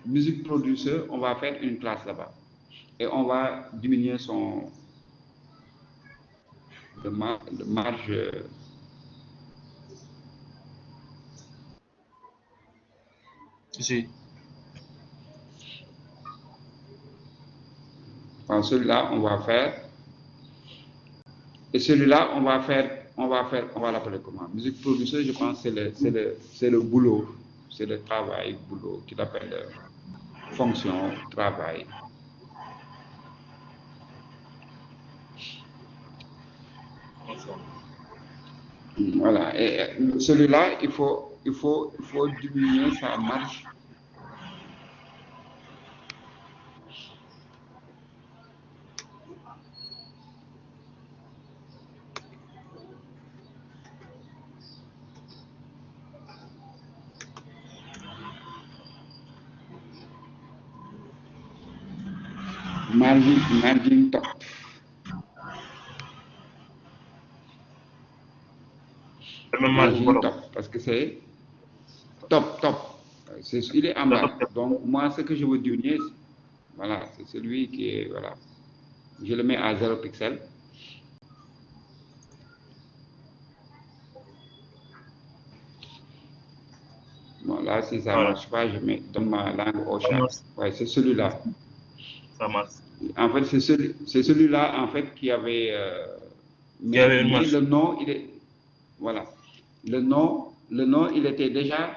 music producer, on va faire une classe là-bas. Et on va diminuer le marge. Ici. Enfin, celui-là, on va faire. Et celui-là, on va l'appeler comment? Music producer, je pense, c'est le boulot. C'est le travail, boulot, qu'il appelle fonction, travail. Voilà. Et celui-là, il faut diminuer sa marge. Margin top. Margin top, parce que c'est top. Il est en bas. Donc, moi, ce que je veux diminuer, voilà, c'est celui qui est, voilà. Je le mets à 0 pixel. Bon, là, si ça ne marche pas, je donne ma langue au chat. Ouais, c'est celui-là. Ça marche. En fait, c'est celui-là, en fait, qui avait. Mais le nom, il est. Voilà. Le nom, il était déjà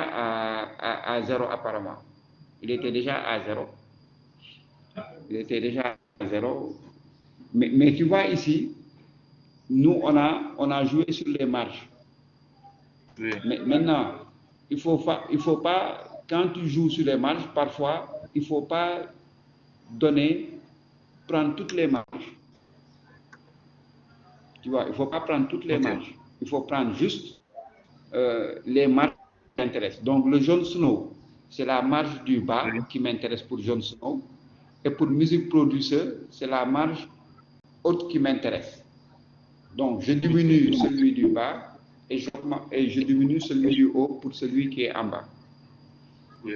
à 0 apparemment. Il était déjà à 0. Il était déjà à 0. Mais tu vois ici, nous, on a joué sur les marges. Oui. Mais maintenant, il faut pas, quand tu joues sur les marges, parfois, il ne faut pas prendre toutes les marges. Tu vois, il ne faut pas prendre toutes les marges. Il faut prendre juste les marges qui m'intéressent. Donc, le jaune snow, c'est la marge du bas qui m'intéresse pour jaune snow. Et pour music producer, c'est la marge haute qui m'intéresse. Donc, je diminue celui du bas et je diminue celui du haut pour celui qui est en bas. Oui.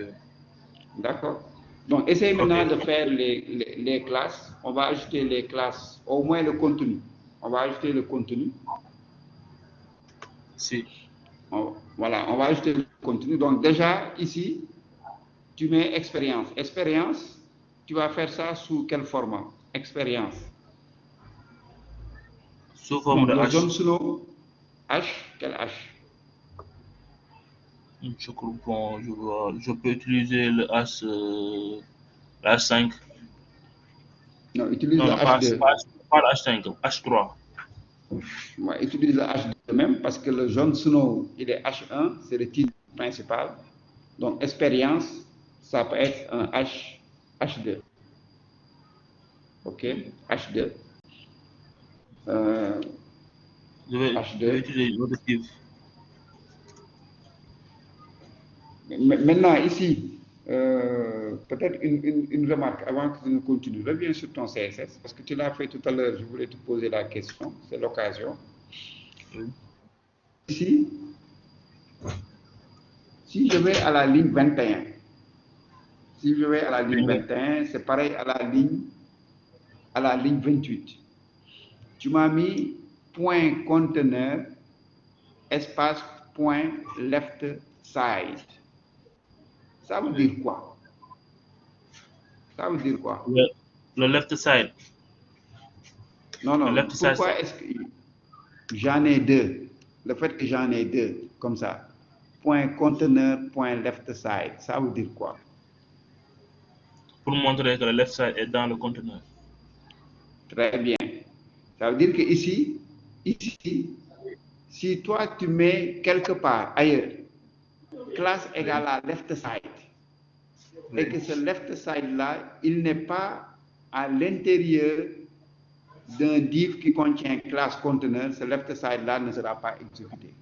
D'accord. Donc, essaye maintenant Ok. de faire les classes. On va ajouter les classes, au moins le contenu. On va ajouter le contenu. Si. Voilà, on va ajouter le contenu. Donc, déjà, ici, tu mets expérience. Expérience, tu vas faire ça sous quel format? Expérience. Sous Bon, forme de le H. Jon Snow, H, quel H? Je crois bon, je peux utiliser le H, le H5. Non, utilise Non, le non, pas, H2. pas le H5, H3. Ouais, utilise le H2 même parce que le Jon Snow, il est H1, c'est le titre principal. Donc, expérience, ça peut être un H2. OK? H2. Euh, Je vais H2. utiliser une motif. Maintenant, ici, peut-être une remarque avant que tu continues. Reviens sur ton CSS parce que tu l'as fait tout à l'heure. Je voulais te poser la question. C'est l'occasion. Oui. Ici, si je vais à la ligne 21, si je vais à la ligne 21, c'est pareil à la ligne 28. Tu m'as mis point conteneur, espace point left side. Ça veut dire Oui. quoi? Ça veut dire quoi? Le left side. Non, Le non. left side, Pourquoi est-ce que j'en ai deux? Le fait que j'en ai deux, comme ça. Point conteneur, point left side. Ça veut dire quoi? pour montrer que le left side est dans le conteneur. Très bien. Ça veut dire que ici, si toi tu mets quelque part ailleurs, classe Oui. égale à left side, et Oui. que ce left side-là, il n'est pas à l'intérieur d'un div qui contient classe conteneur, ce left side-là ne sera pas exécuté.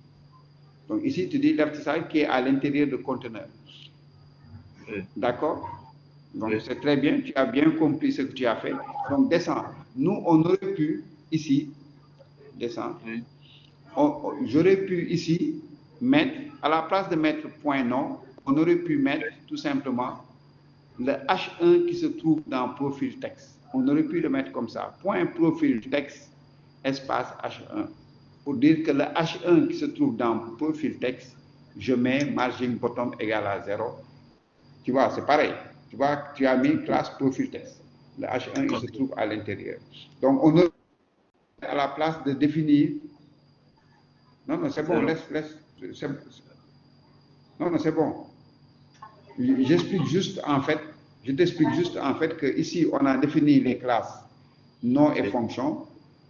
Donc ici, tu dis left side qui est à l'intérieur du conteneur. Oui. D'accord? Donc Oui. c'est très bien, tu as bien compris ce que tu as fait. Donc descends. Nous, on aurait pu, ici, descends, Oui. j'aurais pu ici mettre, à la place de mettre point nom, on aurait pu mettre tout simplement le H1 qui se trouve dans profil texte. On aurait pu le mettre comme ça. Point profil texte, espace H1. Pour dire que le H1 qui se trouve dans profil texte, je mets margin bottom égale à 0. Tu vois, c'est pareil. Tu vois, tu as mis classe profil texte. Le H1, il se Ok. trouve à l'intérieur. Donc, on aurait à la place de définir. Non, non, c'est bon, Zéro. laisse. Non, non, c'est bon. J'explique juste en fait, je t'explique juste en fait que ici on a défini les classes nom et Oui. fonction,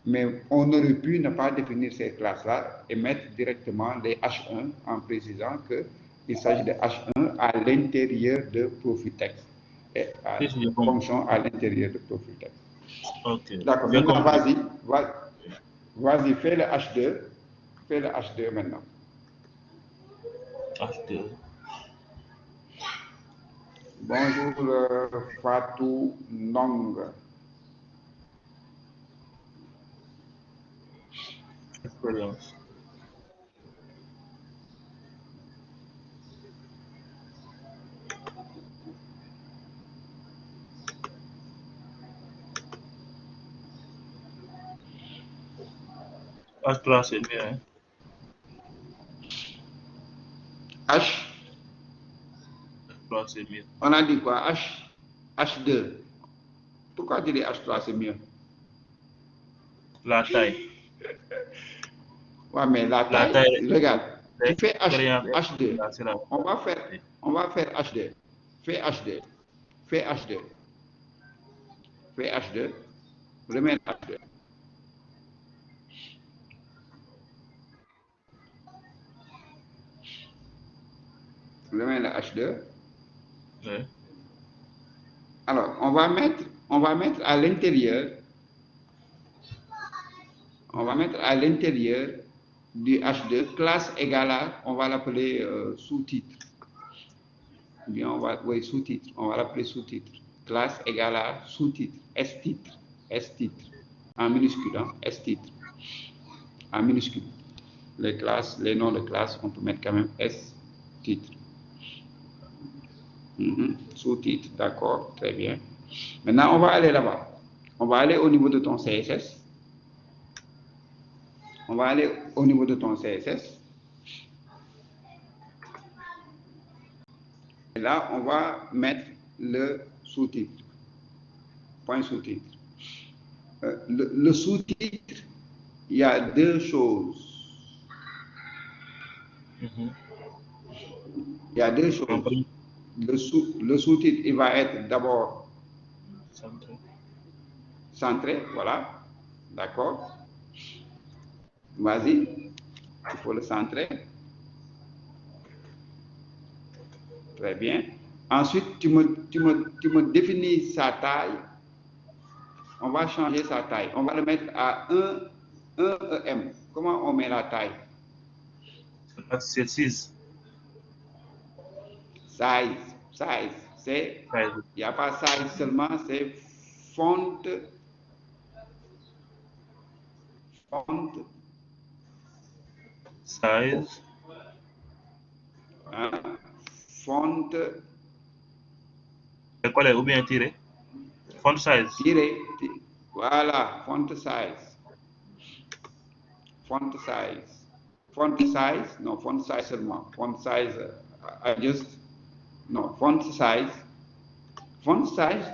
mais on aurait pu ne pas définir ces classes-là et mettre directement les H1 en précisant qu'il s'agit de H1 à l'intérieur de profil texte et à Si, si, j'ai compris. fonction à l'intérieur de profil texte. Ok. D'accord, J'ai maintenant compris. vas-y, fais le H2, fais le H2 maintenant. H2. Bonjour Fatou Nong. Expérience. H3, c'est mieux. Hein? H, H3, c'est mieux. on a dit quoi? H2. Pourquoi tu dis H3 c'est mieux? La taille. Ouais, mais la La taille, taille, regarde, tu fais l'expérience H2. là, c'est la On va faire, taille. on va faire H2. Fais H2. Fais H2. Fais H2. Remets H2. Remets le H2. Oui. Alors, on va mettre à l'intérieur, on va mettre à l'intérieur du H2, classe égale à, on va l'appeler sous-titre. Bien, oui, sous-titre. On va l'appeler sous-titre. Classe égale à sous-titre. S-titre. S-titre. En minuscule, hein? S-titre. En minuscule. Les classes, les noms de classe, on peut mettre quand même S-titre. Sous-titres, d'accord, très bien. Maintenant, on va aller là-bas. On va aller au niveau de ton CSS. On va aller au niveau de ton CSS. Et là, on va mettre le sous-titre. Point sous-titre. Le sous-titre, il y a deux choses. Il y a deux choses. Le sous-titre, il va être d'abord centré, voilà. D'accord. Vas-y, il faut le centrer. Très bien. Ensuite, tu me définis sa taille. On va changer sa taille. On va le mettre à 1 EM. Comment on met la taille? C'est 6. Size. C'est, il n'y a pas size seulement, c'est font. Size. Font. C'est quoi ou bien tiré? Font size. Tiré. Voilà, font size. Font size. Font size, non, font size seulement. Font size, adjust. Non, font size. Font size.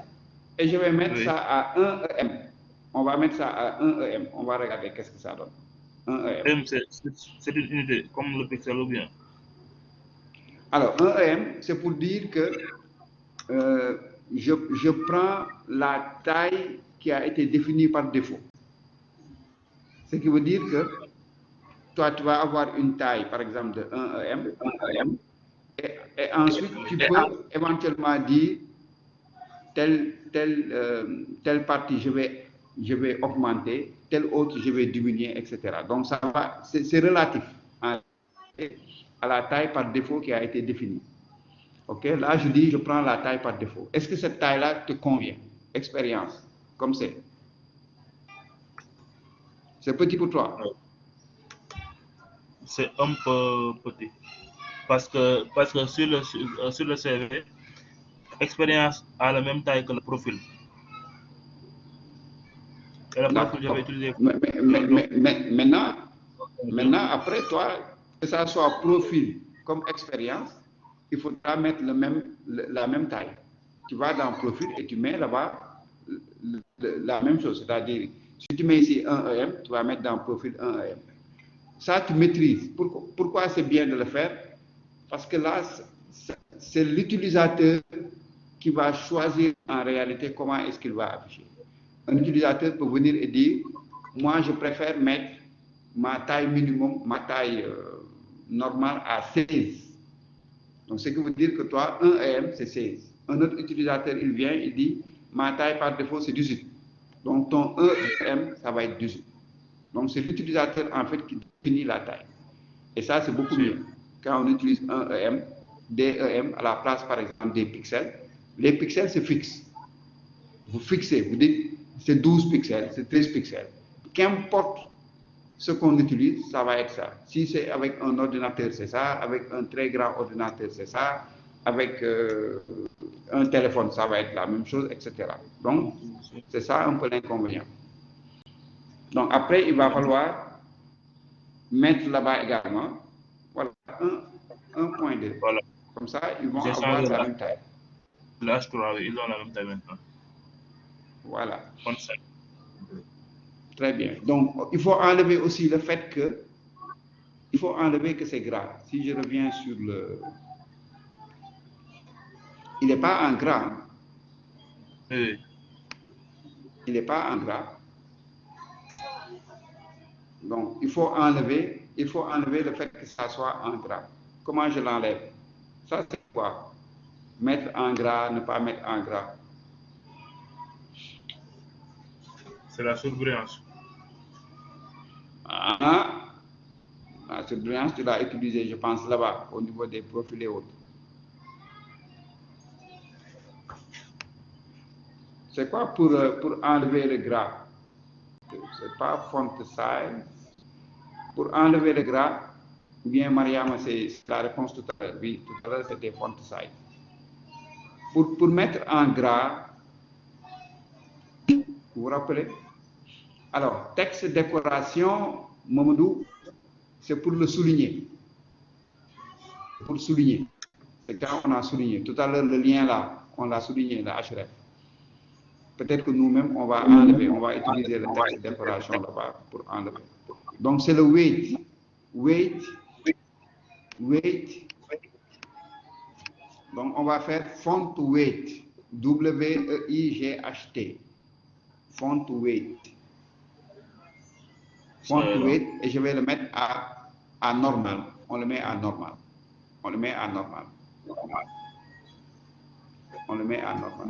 Et je vais mettre ça à 1 EM. On va mettre ça à 1 EM. On va regarder qu'est-ce que ça donne. 1 EM. C'est une unité, comme le pixel ou bien? Alors, 1 EM, c'est pour dire que je prends la taille qui a été définie par défaut. Ce qui veut dire que toi, tu vas avoir une taille, par exemple, de 1 EM. Et ensuite, tu peux éventuellement dire telle partie, je vais augmenter, telle autre, je vais diminuer, etc. Donc, ça va, c'est relatif à la taille par défaut qui a été définie. Ok, là, je dis, je prends la taille par défaut. Est-ce que cette taille-là te convient? Expérience, comme c'est. C'est petit pour toi? C'est un peu petit. Parce que sur le CV, expérience a la même taille que le profil. Et le profil, j'avais utilisé. Maintenant, après toi, que ça soit profil comme expérience, il faudra mettre la même taille. Tu vas dans profil et tu mets là-bas la même chose. C'est-à-dire, si tu mets ici 1 EM, tu vas mettre dans profil 1 EM. Ça, tu maîtrises. Pourquoi c'est bien de le faire? Parce que là, c'est l'utilisateur qui va choisir en réalité comment est-ce qu'il va afficher. Un utilisateur peut venir et dire, moi, je préfère mettre ma taille minimum, ma taille normale à 16. Donc, ce qui veut dire que toi, 1 EM, c'est 16. Un autre utilisateur, il vient, il dit, ma taille par défaut, c'est 18. Donc, ton 1 EM, ça va être 18. Donc, c'est l'utilisateur, en fait, qui définit la taille. Et ça, c'est beaucoup mieux. Quand on utilise un EM, des EM à la place, par exemple, des pixels, les pixels se fixent. Vous fixez, vous dites, c'est 12 pixels, c'est 13 pixels. Qu'importe ce qu'on utilise, ça va être ça. Si c'est avec un ordinateur, c'est ça. Avec un très grand ordinateur, c'est ça. Avec un téléphone, ça va être la même chose, etc. Donc, c'est ça un peu l'inconvénient. Donc, après, il va falloir mettre là-bas également, voilà, un point 2. Voilà. Comme ça, ils vont avoir la même taille. L'âge 3, ils ont la même taille maintenant. Voilà. Très bien. Donc, il faut enlever aussi le fait que, il faut enlever que c'est gras. Si je reviens sur le... Il n'est pas en gras. Oui. Il n'est pas en gras. Donc, il faut enlever le fait que ça soit en gras. Comment je l'enlève? Ça, c'est quoi? Mettre en gras, ne pas mettre en gras. C'est la surbrillance. La surbrillance, tu l'as utilisée, je pense, là-bas, au niveau des profils et autres. C'est quoi pour enlever le gras? C'est pas font size. Pour enlever le gras, ou bien Mariama, c'est la réponse tout à l'heure. Oui, tout à l'heure, c'était font size. pour mettre en gras, vous vous rappelez? Alors, texte décoration, Mamadou, c'est pour le souligner. Pour souligner. C'est quand on a souligné. Tout à l'heure, le lien là, on l'a souligné, le href. Peut-être que nous-mêmes, on va enlever, on va utiliser le texte décoration là-bas pour enlever. Donc, c'est le weight. Weight. Donc, on va faire font weight. W-E-I-G-H-T. Font weight. Font weight. Et je vais le mettre à normal. On le met à normal. On le met à normal. On le met à normal.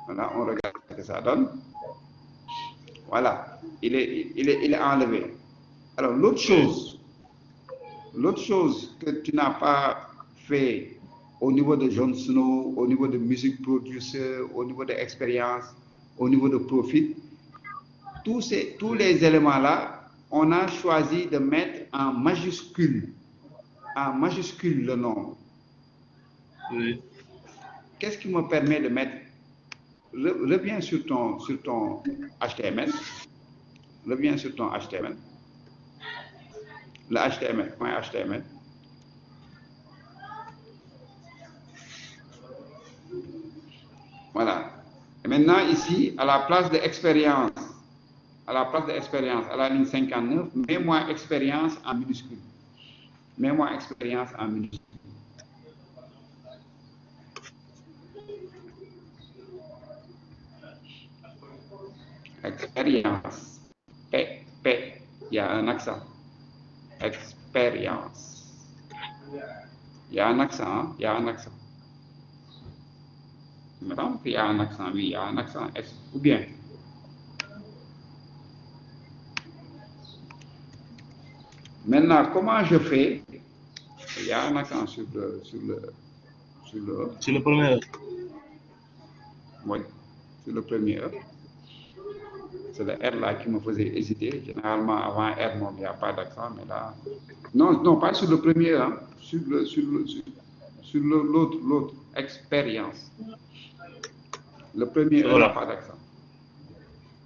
Voilà, on regarde ce que ça donne. Voilà, il est enlevé. Alors, l'autre chose que tu n'as pas fait au niveau de Jon Snow, au niveau de music producer, au niveau de expérience, au niveau de profit, tous les éléments-là, on a choisi de mettre en majuscule le nom. Oui. Qu'est-ce qui me permet de mettre... Reviens sur ton HTML. Reviens sur ton HTML. Le HTML, point HTML. Voilà. Et maintenant, ici, à la place de expérience, à la ligne 59, mets-moi expérience en minuscule. Mets-moi expérience en minuscule. Expérience. P. Il y a un accent. Expérience. Il y a un accent, hein? Il y a un accent. Il me semble qu'il y a un accent, oui, il y a un accent. Ou bien. Maintenant, comment je fais? Il y a un accent sur le premier. Oui, sur le premier. C'est le R là qui me faisait hésiter. Généralement, avant R, il n'y a pas d'accent, mais là... Non, pas sur le premier, hein, sur l'autre, expérience. Le premier, il n'y a pas d'accent.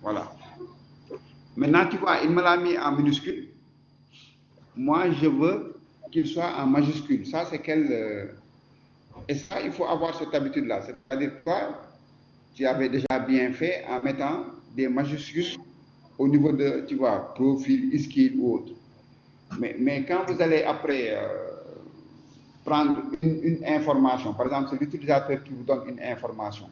Voilà. Maintenant, tu vois, il me l'a mis en minuscule. Moi, je veux qu'il soit en majuscule. Ça, c'est quel... Et ça, il faut avoir cette habitude-là. C'est-à-dire, toi, tu avais déjà bien fait en mettant des majuscules au niveau de, tu vois, profil, skill ou autre. Mais quand vous allez après prendre une information, par exemple, c'est l'utilisateur qui vous donne une information,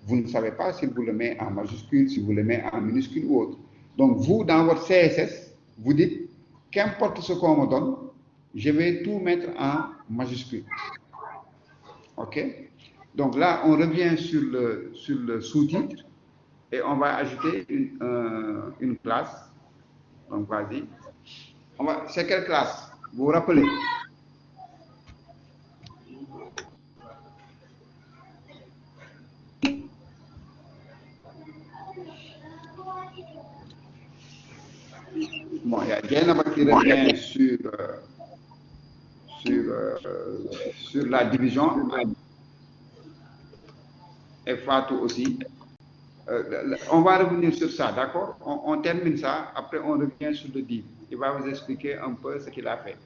vous ne savez pas s'il vous le met en majuscule, si vous le met en minuscule ou autre. Donc, vous, dans votre CSS, vous dites, qu'importe ce qu'on me donne, je vais tout mettre en majuscule. OK? Donc là, on revient sur le sous-titre et on va ajouter une classe. Donc, vas-y. C'est quelle classe? Vous vous rappelez? Bon, il y a Dieynaba qui revient sur la division. Et Fatou aussi. On va revenir sur ça, d'accord? On termine ça, après on revient sur le div. Il va vous expliquer un peu ce qu'il a fait.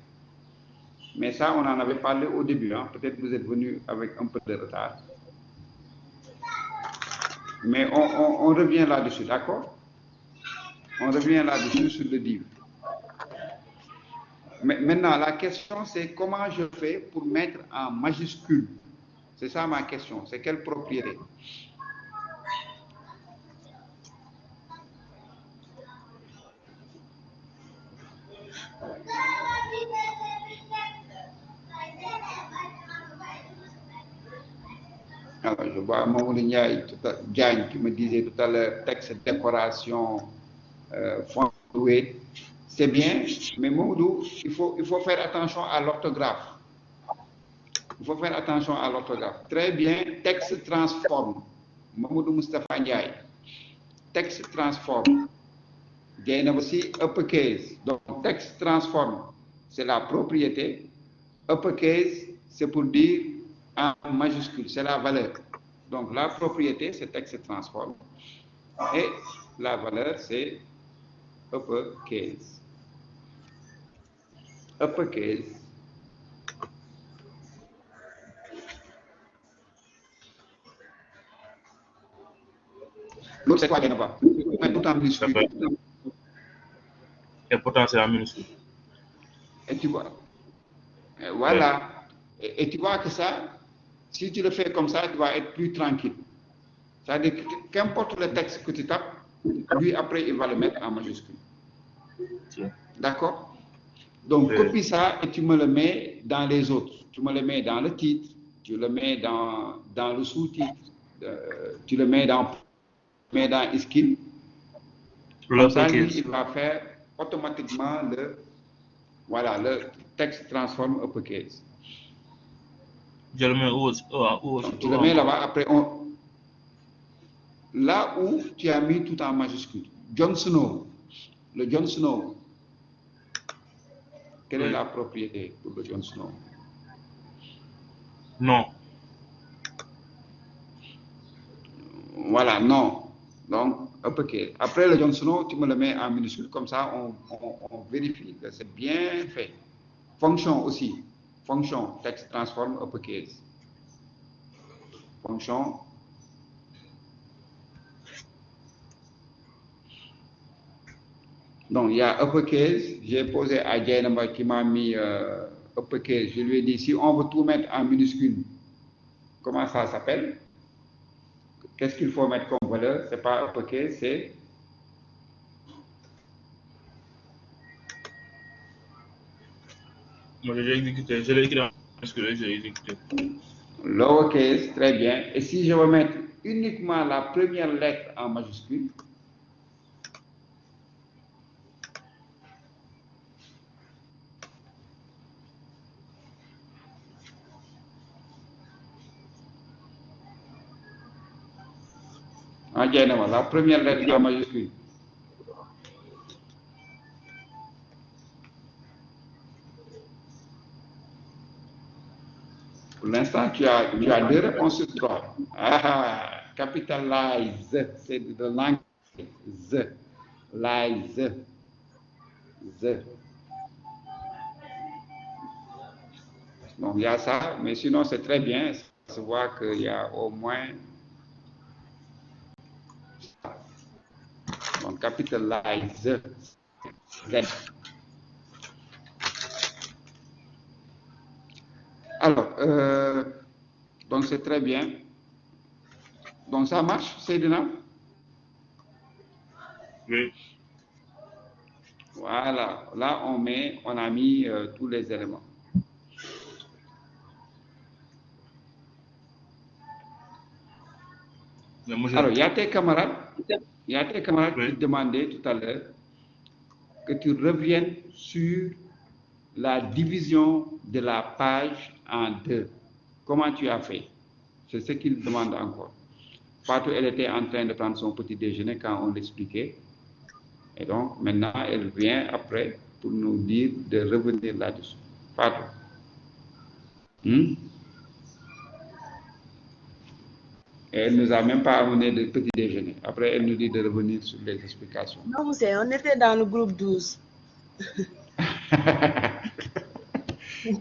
Mais ça, on en avait parlé au début, hein? Peut-être que vous êtes venu avec un peu de retard. Mais on revient là-dessus, d'accord? On revient là-dessus sur le div. Mais maintenant, la question, c'est comment je fais pour mettre en majuscule? C'est ça ma question. C'est quelle propriété? Alors, je vois Mamoudou Diagne qui me disait tout à l'heure, texte, décoration, font weight. C'est bien, mais Mamoudou, il faut faire attention à l'orthographe. Il faut faire attention à l'orthographe. Très bien, texte transforme. Mamoudou Moustapha Ndiaye. Texte transforme. Dieynaba aussi uppercase. Donc, texte transforme, c'est la propriété. Uppercase, c'est pour dire en majuscule, c'est la valeur. Donc la propriété, c'est texte transform. Et la valeur, c'est uppercase. Uppercase. L'autre, c'est quoi, Genova? Mais tout en minuscule. Et pourtant, c'est en minuscule. Et tu vois, voilà. Et tu vois que ça, si tu le fais comme ça, tu vas être plus tranquille. C'est-à-dire qu'importe le texte que tu tapes, lui, après, il va le mettre en majuscule. D'accord? Donc, copie ça et tu me le mets dans les autres. Tu me le mets dans le titre, tu le mets dans le sous-titre, tu le mets dans ISKIN. Comme ça, lui, il va faire automatiquement le texte transforme uppercase. Je le mets où? Tu le mets là-bas, après, là où tu as mis tout en majuscule. Jon Snow, le Jon Snow. Quelle est la propriété pour le Jon Snow? Non. Voilà, non. Donc, uppercase. Après le Jon Snow, tu me le mets en minuscule, comme ça, on vérifie que c'est bien fait. Fonction aussi. Fonction, texte transform uppercase. Fonction. Donc, il y a uppercase. J'ai posé à Jainamba qui m'a mis uppercase. Je lui ai dit, si on veut tout mettre en minuscule, comment ça s'appelle? Qu'est-ce qu'il faut mettre comme valeur? C'est pas uppercase, c'est... Moi, j'ai exécuté. Je l'ai écrit en minuscule, j'ai exécuté. Lowercase, très bien. Et si je veux mettre uniquement la première lettre en majuscule, la première lettre en majuscule. Pour l'instant, tu as deux réponses sur trois. Ah, capitalize, c'est de l'anglais. Lies. Donc, il y a ça, mais sinon, c'est très bien. Ça se voit qu'il y a au moins... Donc, capitalize, Z. Alors, donc c'est très bien. Donc ça marche, Seydina? Oui. Voilà, là on a mis tous les éléments. Alors, il y a tes camarades, qui demandaient tout à l'heure que tu reviennes sur la division de la page en deux. Comment tu as fait? C'est ce qu'ils demandent encore. Fatou, elle était en train de prendre son petit déjeuner quand on l'expliquait. Et donc, maintenant, elle vient après pour nous dire de revenir là-dessus. Fatou. Et elle ne nous a même pas amené de petit déjeuner. Après, elle nous dit de revenir sur les explications. Non, monsieur, on était dans le groupe 12.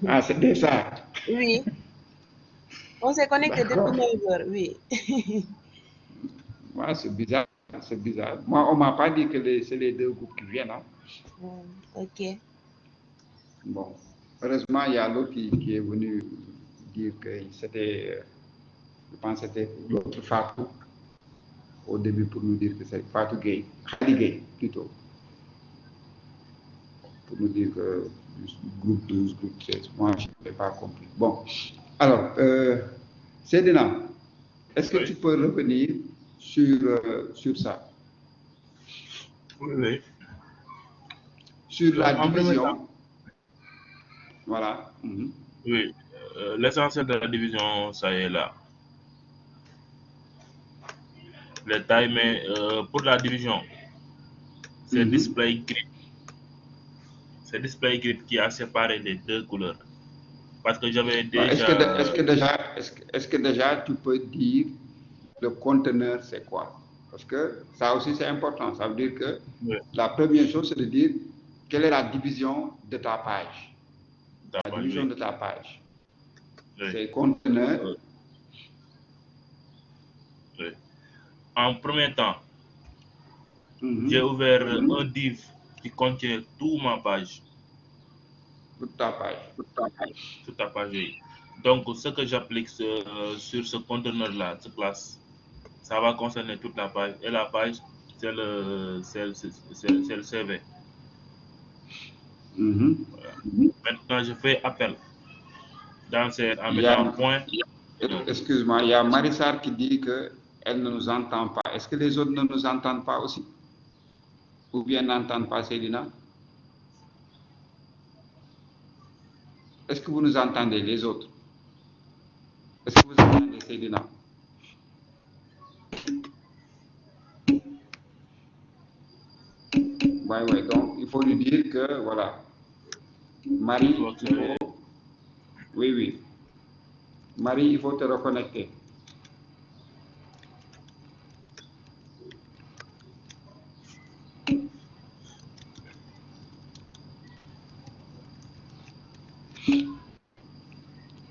Ah, c'était ça? Oui. On s'est connecté depuis 9h, oui. Ouais, c'est bizarre. C'est bizarre. Moi, on ne m'a pas dit que c'est les deux groupes qui viennent. Hein. Ok. Bon. Heureusement, il y a l'autre qui est venu dire que c'était, je pense que c'était l'autre Fatou, au début pour nous dire que c'est Fatou Gay, Khali Gay plutôt, pour nous dire que groupe 12, groupe 16. Moi, je n'ai pas compris. Bon. Alors, Seydina, est-ce que tu peux revenir sur ça? Oui. Sur la division. Voilà. Oui. L'essentiel de la division, ça y est là. Les tailles, mais pour la division, c'est display grid. C'est display grid qui a séparé les deux couleurs Parce que j'avais Est-ce déjà... est-ce que déjà tu peux dire le conteneur c'est quoi? Parce que ça aussi c'est important. Ça veut dire que Oui, la première chose c'est de dire quelle est la division de ta page. La d'accord, division oui. de ta page. Oui, C'est conteneur. oui. En premier temps, j'ai Mhm. ouvert un div qui contient toute ma page, Toute ta page. toute la page, oui. Donc, ce que j'applique sur ce conteneur-là, cette classe, ça va concerner toute la page. Et la page, c'est le CV. Mhm. Maintenant, je fais appel en Il y a, mettant un point. excuse-moi, il y a Marissar qui dit qu'elle ne nous entend pas. Est-ce que les autres ne nous entendent pas aussi? Ou bien n'entendent pas Céline? Est-ce que vous nous entendez, les autres? Est-ce que vous entendez Céline? Oui, oui, donc il faut lui dire que, voilà, Il Marie, faut il faut, accélérer. oui, oui, Marie, il faut te reconnecter.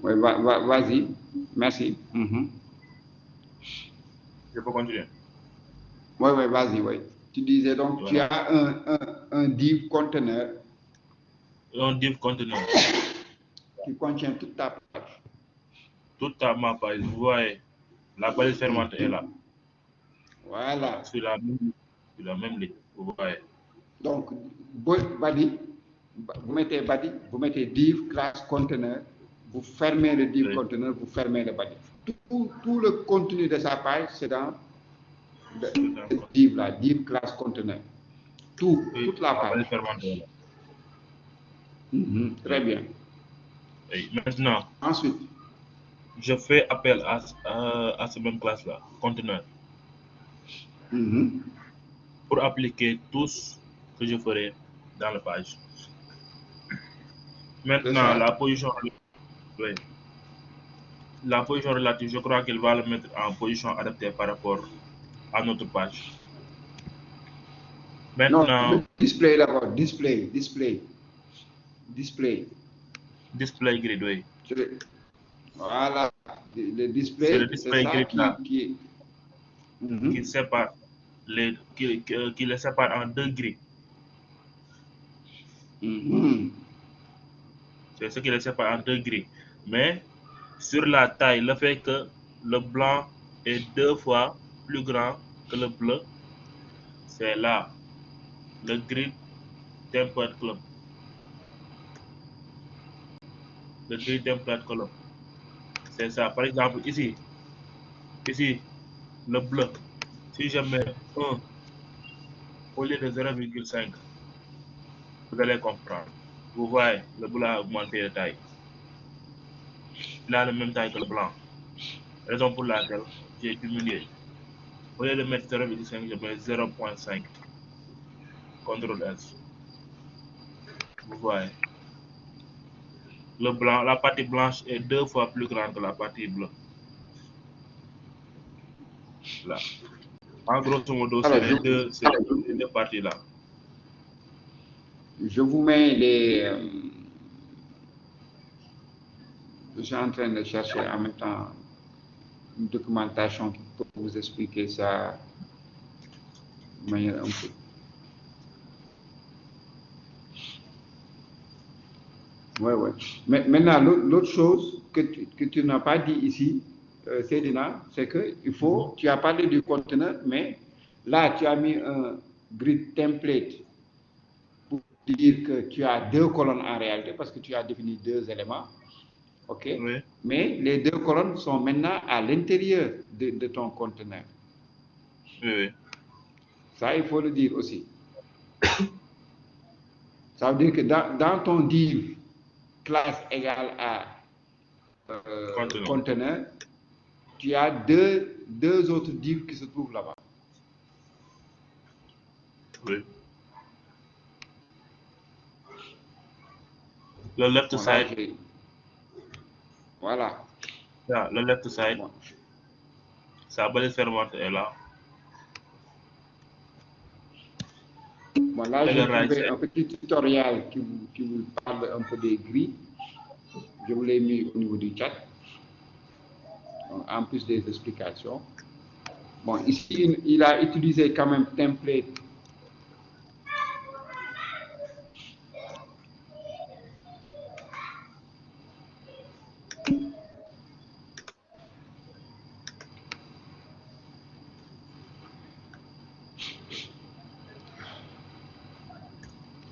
Oui, vas-y, merci. Mhm. Je peux continuer. Oui, oui, vas-y, oui. Tu disais donc, tu Voilà. as un div conteneur Un div conteneur. qui contient toute ta page. Toute ma page, vous voyez, la balise fermante est là. Voilà, Voilà. sur la même ligne. Vous voyez. Donc, body, vous mettez div class conteneur, vous fermez le div Oui, conteneur, vous fermez le body. Tout le contenu de sa page, c'est dans le tout un div là, div class conteneur. oui, Toute la la balise page. fermante est là. Mhm, très Oui. bien. Oui. Maintenant, Ensuite, je fais appel à ce même classe-là, conteneur, mhm, pour appliquer tout ce que je ferai dans la page. c'est Maintenant, ça. oui, la position relative, je crois qu'il va le mettre en position adaptée par rapport à notre page. Non, le Maintenant, display d'abord, display. display grid, oui. Voilà, le C'est le display, c'est display ça grid là qui mhm, sépare qui les sépare en deux grilles. mhm. C'est ce qui les sépare en deux grilles. Mais sur la taille, le fait que le blanc est deux fois plus grand que le bleu, c'est là le grid template column. Le grid template column. C'est ça. Par exemple, ici, le bleu. Si je mets 1 au lieu de 0,5, vous allez comprendre. Vous voyez, le bleu a augmenté de taille. Il a la même taille que le blanc. Raison pour laquelle j'ai diminué. Au lieu de mettre 0,5, je mets 0,5. CTRL S. Vous voyez. Le blanc, la partie blanche est deux fois plus grande que la partie bleue. Là. En grosso modo, Alors, c'est les deux parties là. je vous mets les. Je suis en train de chercher en même temps une documentation qui peut vous expliquer ça de manière un peu. Ouais, ouais. Mais maintenant, l'autre chose que tu n'as pas dit ici, Cédina, c'est que tu as parlé du conteneur, mais là, tu as mis un grid template pour dire que tu as deux colonnes en réalité, parce que tu as défini deux éléments. OK? Oui, Mais les deux colonnes sont maintenant à l'intérieur de ton conteneur. oui, oui. Ça, il faut le dire aussi. Ça veut dire que dans ton div classe égale à Contenant. conteneur, tu as deux autres divs qui se trouvent là-bas. Oui. Le left Bon, là, side, Voilà. Yeah, le left side, Bon. sa balise fermante est là. Bon, là, Et j'ai le right trouvé side. un petit tutoriel qui vous parle un peu des grilles. Je vous l'ai mis au niveau du chat. Donc, en plus des explications. Bon, ici, il a utilisé quand même template.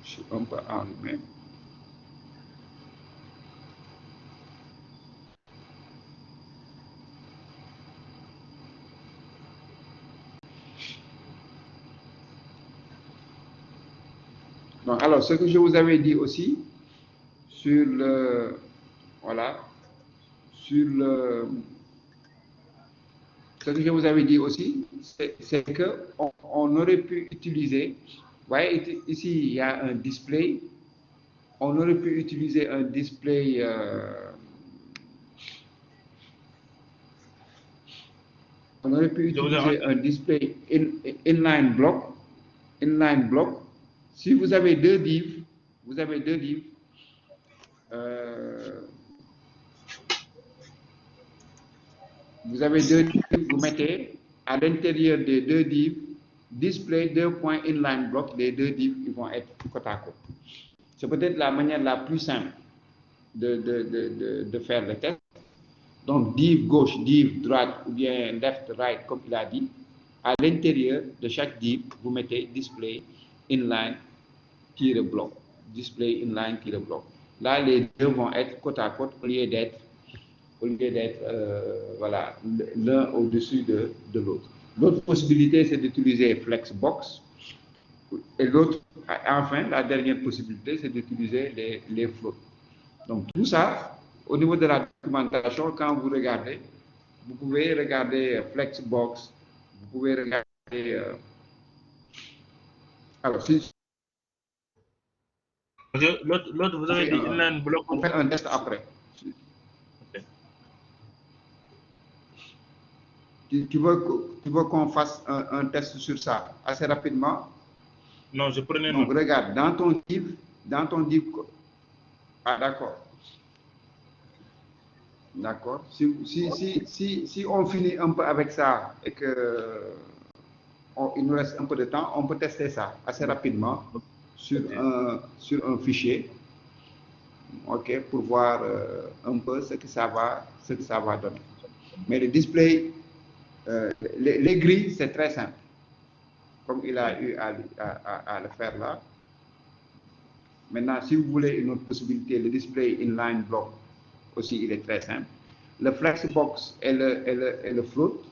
Je suis un peu enrhumé. Donc, alors, ce que je vous avais dit aussi sur le, voilà, sur le, ce que je vous avais dit aussi, c'est que on aurait pu utiliser, vous voyez, ici, il y a un display, on aurait pu utiliser un display, on aurait pu Je vous ai utiliser entendu. un display inline block. Si vous avez deux divs, vous mettez à l'intérieur des deux divs, display deux points inline block, les deux divs ils vont être côte à côte. C'est peut-être la manière la plus simple de faire le test. Donc div gauche, div droite ou bien left, right, comme il a dit. À l'intérieur de chaque div, vous mettez display inline block. Display inline block. Là, les deux vont être côte à côte au lieu d'être voilà, l'un au-dessus de l'autre. L'autre possibilité, c'est d'utiliser Flexbox. Et l'autre, enfin, la dernière possibilité, c'est d'utiliser les floats. Donc tout ça, au niveau de la documentation, quand vous regardez, vous pouvez regarder Flexbox, vous pouvez regarder... alors, si L'autre, vous avez dit inline block. on fait un test après. Ok. Tu veux qu'on fasse un test sur ça assez rapidement? Non, je prenais Donc, note. regarde, dans ton div, ah d'accord, d'accord. Si on finit un peu avec ça et que il nous reste un peu de temps, on peut tester ça assez rapidement sur un fichier, ok, pour voir un peu ce que ça va donner. Mais le display, les grilles, c'est très simple. Comme il a eu à le faire là. Maintenant, si vous voulez une autre possibilité, le display inline block aussi, il est très simple. Le Flexbox et le float,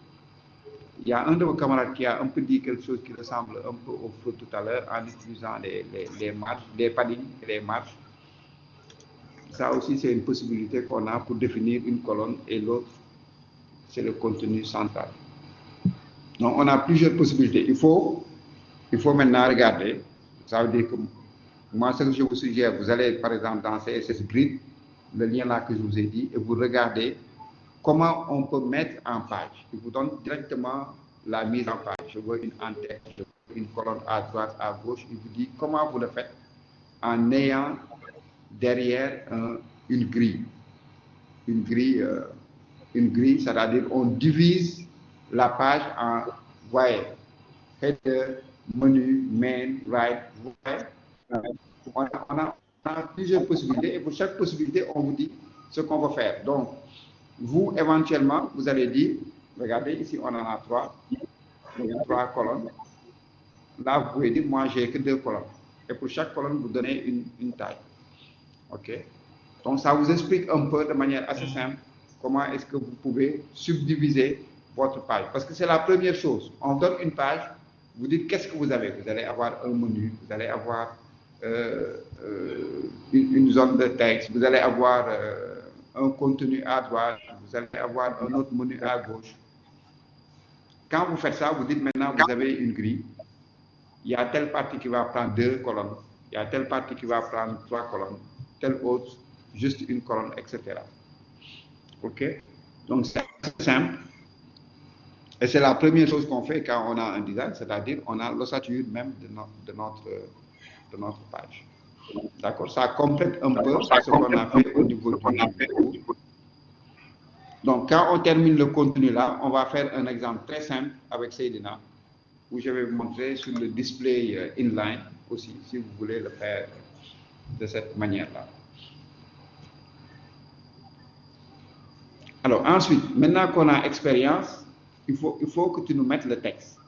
il y a un de vos camarades qui a un peu dit quelque chose qui ressemble un peu au float tout à l'heure en utilisant les marches, les paddings et les marches. Ça aussi, c'est une possibilité qu'on a pour définir une colonne et l'autre, c'est le contenu central. Donc, on a plusieurs possibilités. Il faut maintenant regarder. Ça veut dire que moi, ce que je vous suggère, vous allez par exemple dans CSS Grid, le lien là que je vous ai dit, et vous regardez comment on peut mettre en page. Il vous donne directement la mise en page. Je veux une en-tête, je veux une colonne à droite, à gauche. Il vous dit comment vous le faites en ayant derrière une grille. Une grille, c'est-à-dire on divise la page en, voyez, header, menu, main, right, voyez. On a plusieurs possibilités et pour chaque possibilité, on vous dit ce qu'on va faire. Donc, vous, éventuellement, vous allez dire, regardez, ici, on en a trois colonnes. Là, vous pouvez dire, moi, j'ai que 2 colonnes. Et pour chaque colonne, vous donnez une taille. OK? Donc, ça vous explique un peu de manière assez simple comment est-ce que vous pouvez subdiviser votre page. Parce que c'est la première chose. On donne une page, vous dites qu'est-ce que vous avez. Vous allez avoir un menu, vous allez avoir une zone de texte, vous allez avoir un contenu à droite, vous allez avoir un autre menu à gauche. Quand vous faites ça, vous dites maintenant vous avez une grille. Il y a telle partie qui va prendre 2 colonnes, il y a telle partie qui va prendre 3 colonnes, telle autre, juste une colonne, etc. OK? Donc, c'est simple. Et c'est la première chose qu'on fait quand on a un design, c'est-à-dire on a l'ossature même de notre page. D'accord? Ça complète un peu ce qu'on a fait au niveau du cours. Donc, quand on termine le contenu là, on va faire un exemple très simple avec Seydina, où je vais vous montrer sur le display inline aussi, si vous voulez le faire de cette manière-là. Alors, ensuite, maintenant qu'on a expérience, il faut que tu nous mettes le texte.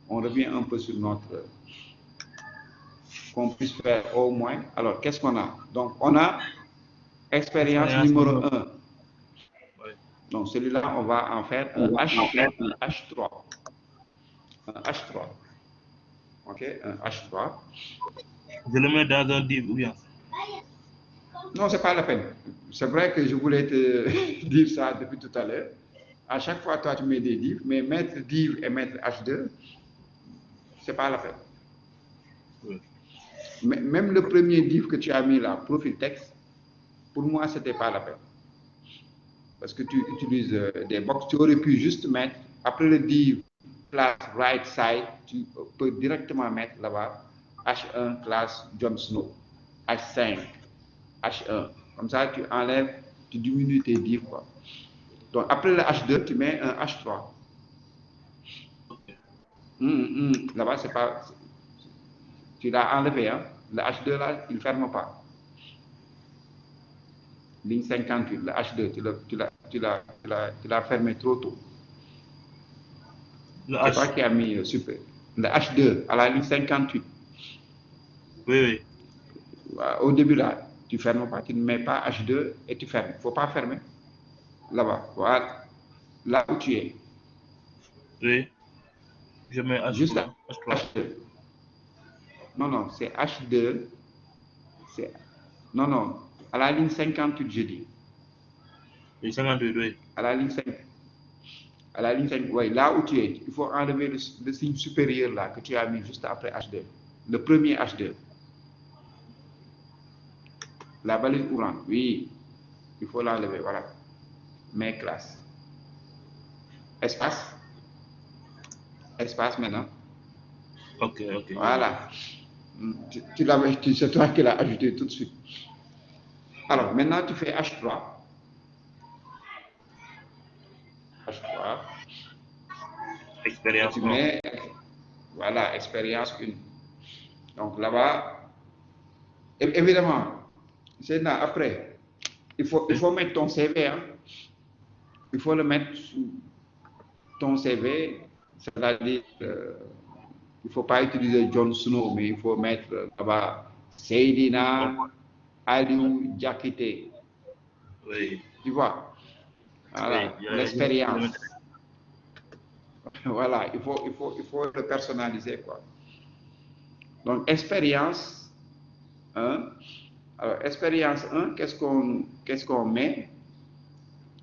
On revient un peu sur notre... qu'on puisse faire au moins. Alors, qu'est-ce qu'on a? Donc, on a expérience numéro 1. Oui. Donc, celui-là, on va en faire un H3. Un H3. OK? Un H3. Je le mets dans un div ou bien? Non, c'est pas la peine. C'est vrai que je voulais te dire ça depuis tout à l'heure. À chaque fois, toi, tu mets des divs, mais mettre div et mettre H2, c'est pas la peine. Oui. Mais même le premier div que tu as mis là, profil texte, pour moi, c'était pas la peine. Parce que tu utilises des box, tu aurais pu juste mettre, après le div class right side, tu peux directement mettre là-bas H1 class Jon Snow, H5, H1. Comme ça, tu enlèves, tu diminues tes divs, quoi. Donc, après le H2, tu mets un H3. Là-bas, c'est pas... Tu l'as enlevé, hein. Le H2, là, il ne ferme pas. Ligne 58, le H2, tu l'as fermé trop tôt. C'est toi qui as mis super. Le H2, à la ligne 58. Oui, oui. Au début, là, tu ne fermes pas. Tu ne mets pas H2 et tu fermes. Il ne faut pas fermer. Là-bas, voilà. Là où tu es. Oui. Je mets H3. Juste H3. H2. Non, c'est H2. Non, à la ligne 58, je dis. Oui, 58, oui. À la ligne 5. À la ligne 5, oui, là où tu es, il faut enlever le signe supérieur là que tu as mis juste après H2. Le premier H2. La balise orange, oui. Il faut l'enlever, voilà. Mes classes. Espace. Espace maintenant. Ok. Voilà. C'est toi qui l'as ajouté tout de suite. Alors, maintenant, tu fais H3. H3. Expérience Tu 1. mets, voilà, expérience 1. Donc là-bas, évidemment, c'est là, après, il faut mettre ton CV, hein. Il faut le mettre sous ton CV, c'est-à-dire, il ne faut pas utiliser Jon Snow, mais il faut mettre là-bas Seydina Aliou Diakité. Oui. Tu vois? Voilà, Oui. l'expérience. Voilà, il faut le personnaliser, quoi. Donc, expérience 1. Alors, expérience 1, qu'est-ce qu'on met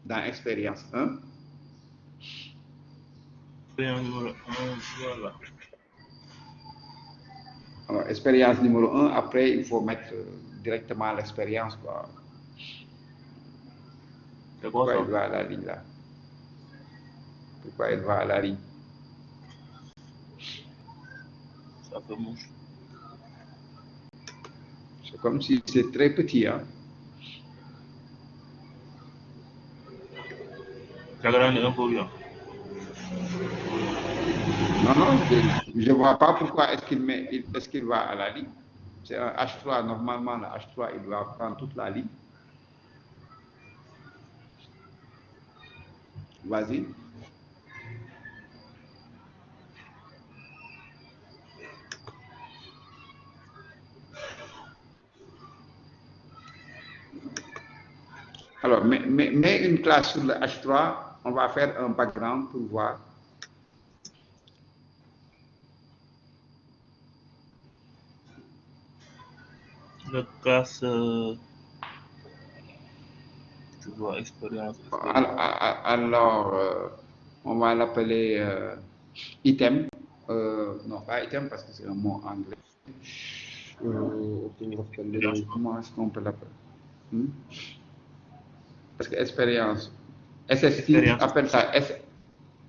dans expérience 1? Expérience numéro 1, voilà. Alors, expérience numéro 1, après, il faut mettre directement l'expérience, quoi. C'est quoi Pourquoi ça? il va à la ligne là? Pourquoi il va à la ligne? Ça fait mouche. C'est comme si c'est très petit, hein? Ça grandit un peu bien. Non, je ne vois pas pourquoi est-ce qu'il va à la ligne. C'est un H3, normalement, le H3, il doit prendre toute la ligne. Vas-y. Alors, mets une classe sur le H3, on va faire un background pour voir. Le classe, tu vois, expérience. Alors, on va l'appeler item. Non, pas item parce que c'est un mot anglais. Comment est-ce qu'on peut l'appeler? Parce que expérience, SS titre, Expérience. appelle ça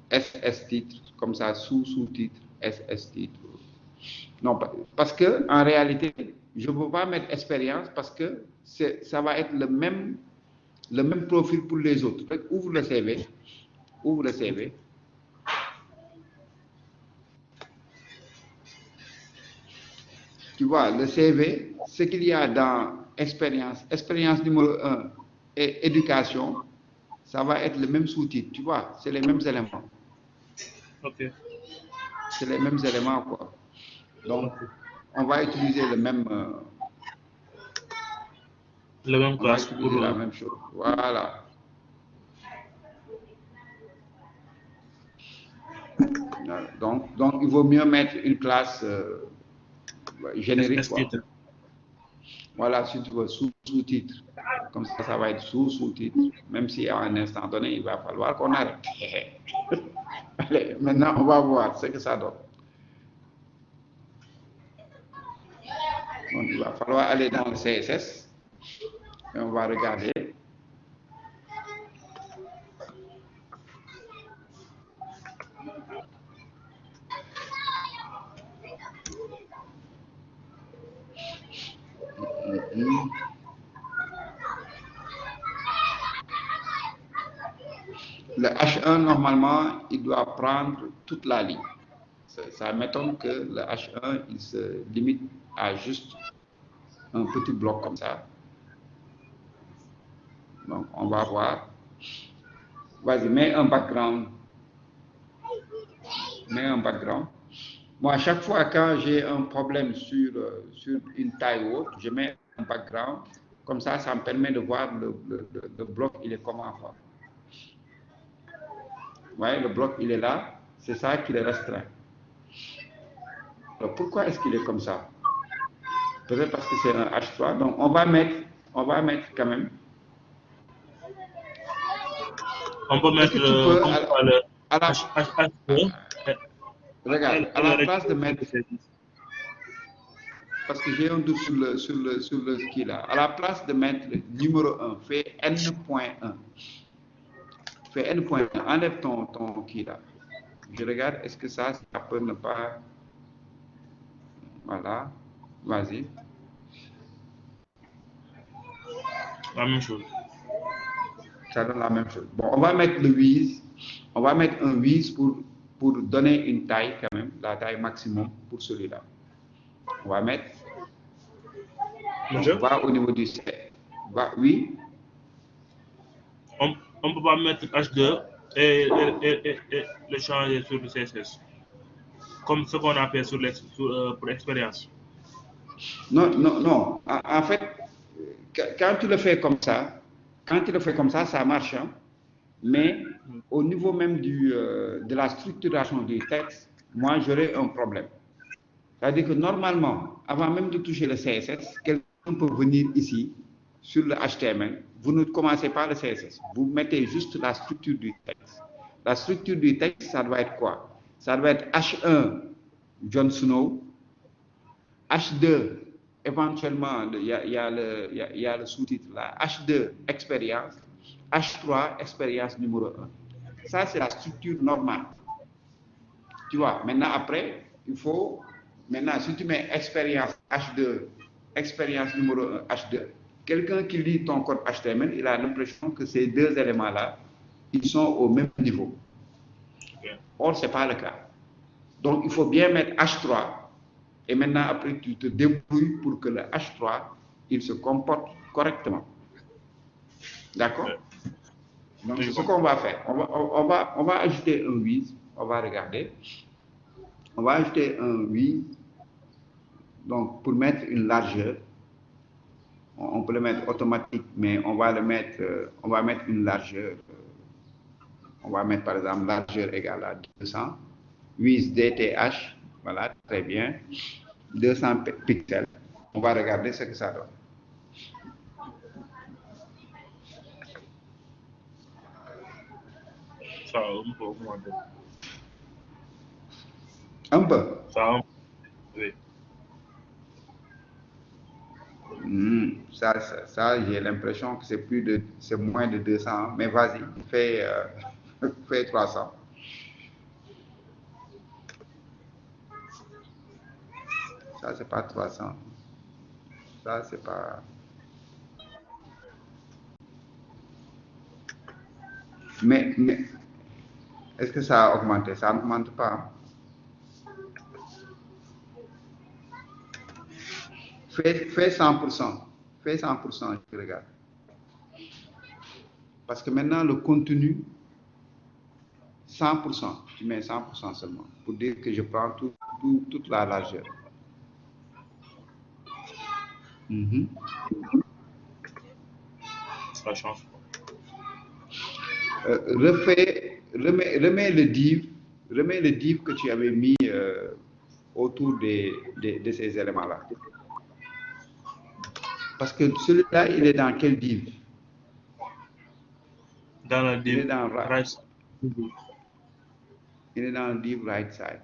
SS titre, comme ça, sous-titre, SS titre. Non, parce que en réalité, je ne veux pas mettre expérience parce que ça va être le même profil pour les autres. Ouvre le CV. Ouvre le CV. Tu vois, le CV, ce qu'il y a dans expérience numéro 1 et éducation, ça va être le même sous-titre, tu vois, c'est les mêmes éléments. Ok. C'est les mêmes éléments, quoi. Donc, on va utiliser le même... on va classe utiliser pour... la même chose. Voilà. Donc, il vaut mieux mettre une classe générique, quoi. titre. Voilà, si tu veux, sous-titre. Comme ça va être sous-titre. Même si à un instant donné, il va falloir qu'on arrête. Allez, maintenant, on va voir ce que ça donne. Donc, il va falloir aller dans le CSS et on va regarder. Le H1, normalement, il doit prendre toute la ligne. Ça m'étonne que le H1, il se limite à juste un petit bloc comme ça. Donc, on va voir. Vas-y, mets un background. Mets un background. Moi, à chaque fois quand j'ai un problème sur une taille ou autre, je mets un background. Comme ça me permet de voir le bloc, il est comment. Quoi. Vous voyez, le bloc, il est là. C'est ça qui le restreint. Alors, pourquoi est-ce qu'il est comme ça? Peut-être parce que c'est un H3. Donc, on va mettre quand même. On peut mettre à la, H2. Regarde, à la place de mettre... Parce que j'ai un doute sur le ski là. À la place de mettre le numéro 1, fais N.1. Fais N.1. Enlève ton qui là. Je regarde, est-ce que ça peut ne pas... Voilà. Vas-y. La même chose. Ça donne la même chose. Bon, on va mettre le width. On va mettre un width pour donner une taille quand même, la taille maximum pour celui-là. On va mettre... Donc, on va au niveau du set. Oui. On ne peut pas mettre H2 et le changer sur le CSS. Comme ce qu'on a fait pour l'expérience. Non. En fait, quand tu le fais comme ça, ça marche. Hein? Mais au niveau même de la structuration du texte, moi, j'aurais un problème. C'est-à-dire que normalement, avant même de toucher le CSS, quelqu'un peut venir ici, sur le HTML. Vous ne commencez pas le CSS. Vous mettez juste la structure du texte. La structure du texte, ça doit être quoi? Ça doit être H1, Jon Snow. H2, éventuellement, il y a le sous-titre là. H2, expérience. H3, expérience numéro 1. Ça, c'est la structure normale. Tu vois, maintenant, après, il faut... Maintenant, si tu mets expérience H2, expérience numéro 1, H2, quelqu'un qui lit ton code HTML, il a l'impression que ces deux éléments-là, ils sont au même niveau. Or, ce n'est pas le cas. Donc, il faut bien mettre H3. Et maintenant, après, tu te débrouilles pour que le H3, il se comporte correctement. D'accord? Donc, c'est ce qu'on va faire. On va ajouter un width. On va regarder. On va ajouter un width. Donc, pour mettre une largeur, on peut le mettre automatique, mais on va mettre une largeur. On va mettre, par exemple, largeur égale à 200. Width DTH. Voilà, très bien. 200 pixels. On va regarder ce que ça donne. Ça va un peu augmenter. Un peu? Ça va, oui. Ça, j'ai l'impression que c'est moins de 200, mais vas-y, fais, fais 300. Ça, c'est pas 300. Ça, c'est pas... Mais est-ce que ça a augmenté? Ça n'augmente pas. Fais 100%. Fais 100%, je regarde. Parce que maintenant, le contenu, 100%, tu mets 100% seulement, pour dire que je prends toute la largeur. Ça change. Remets le div que tu avais mis autour de ces éléments-là. Parce que celui-là, il est dans quel div? Dans le div Il est dans right. Il est dans le div right side.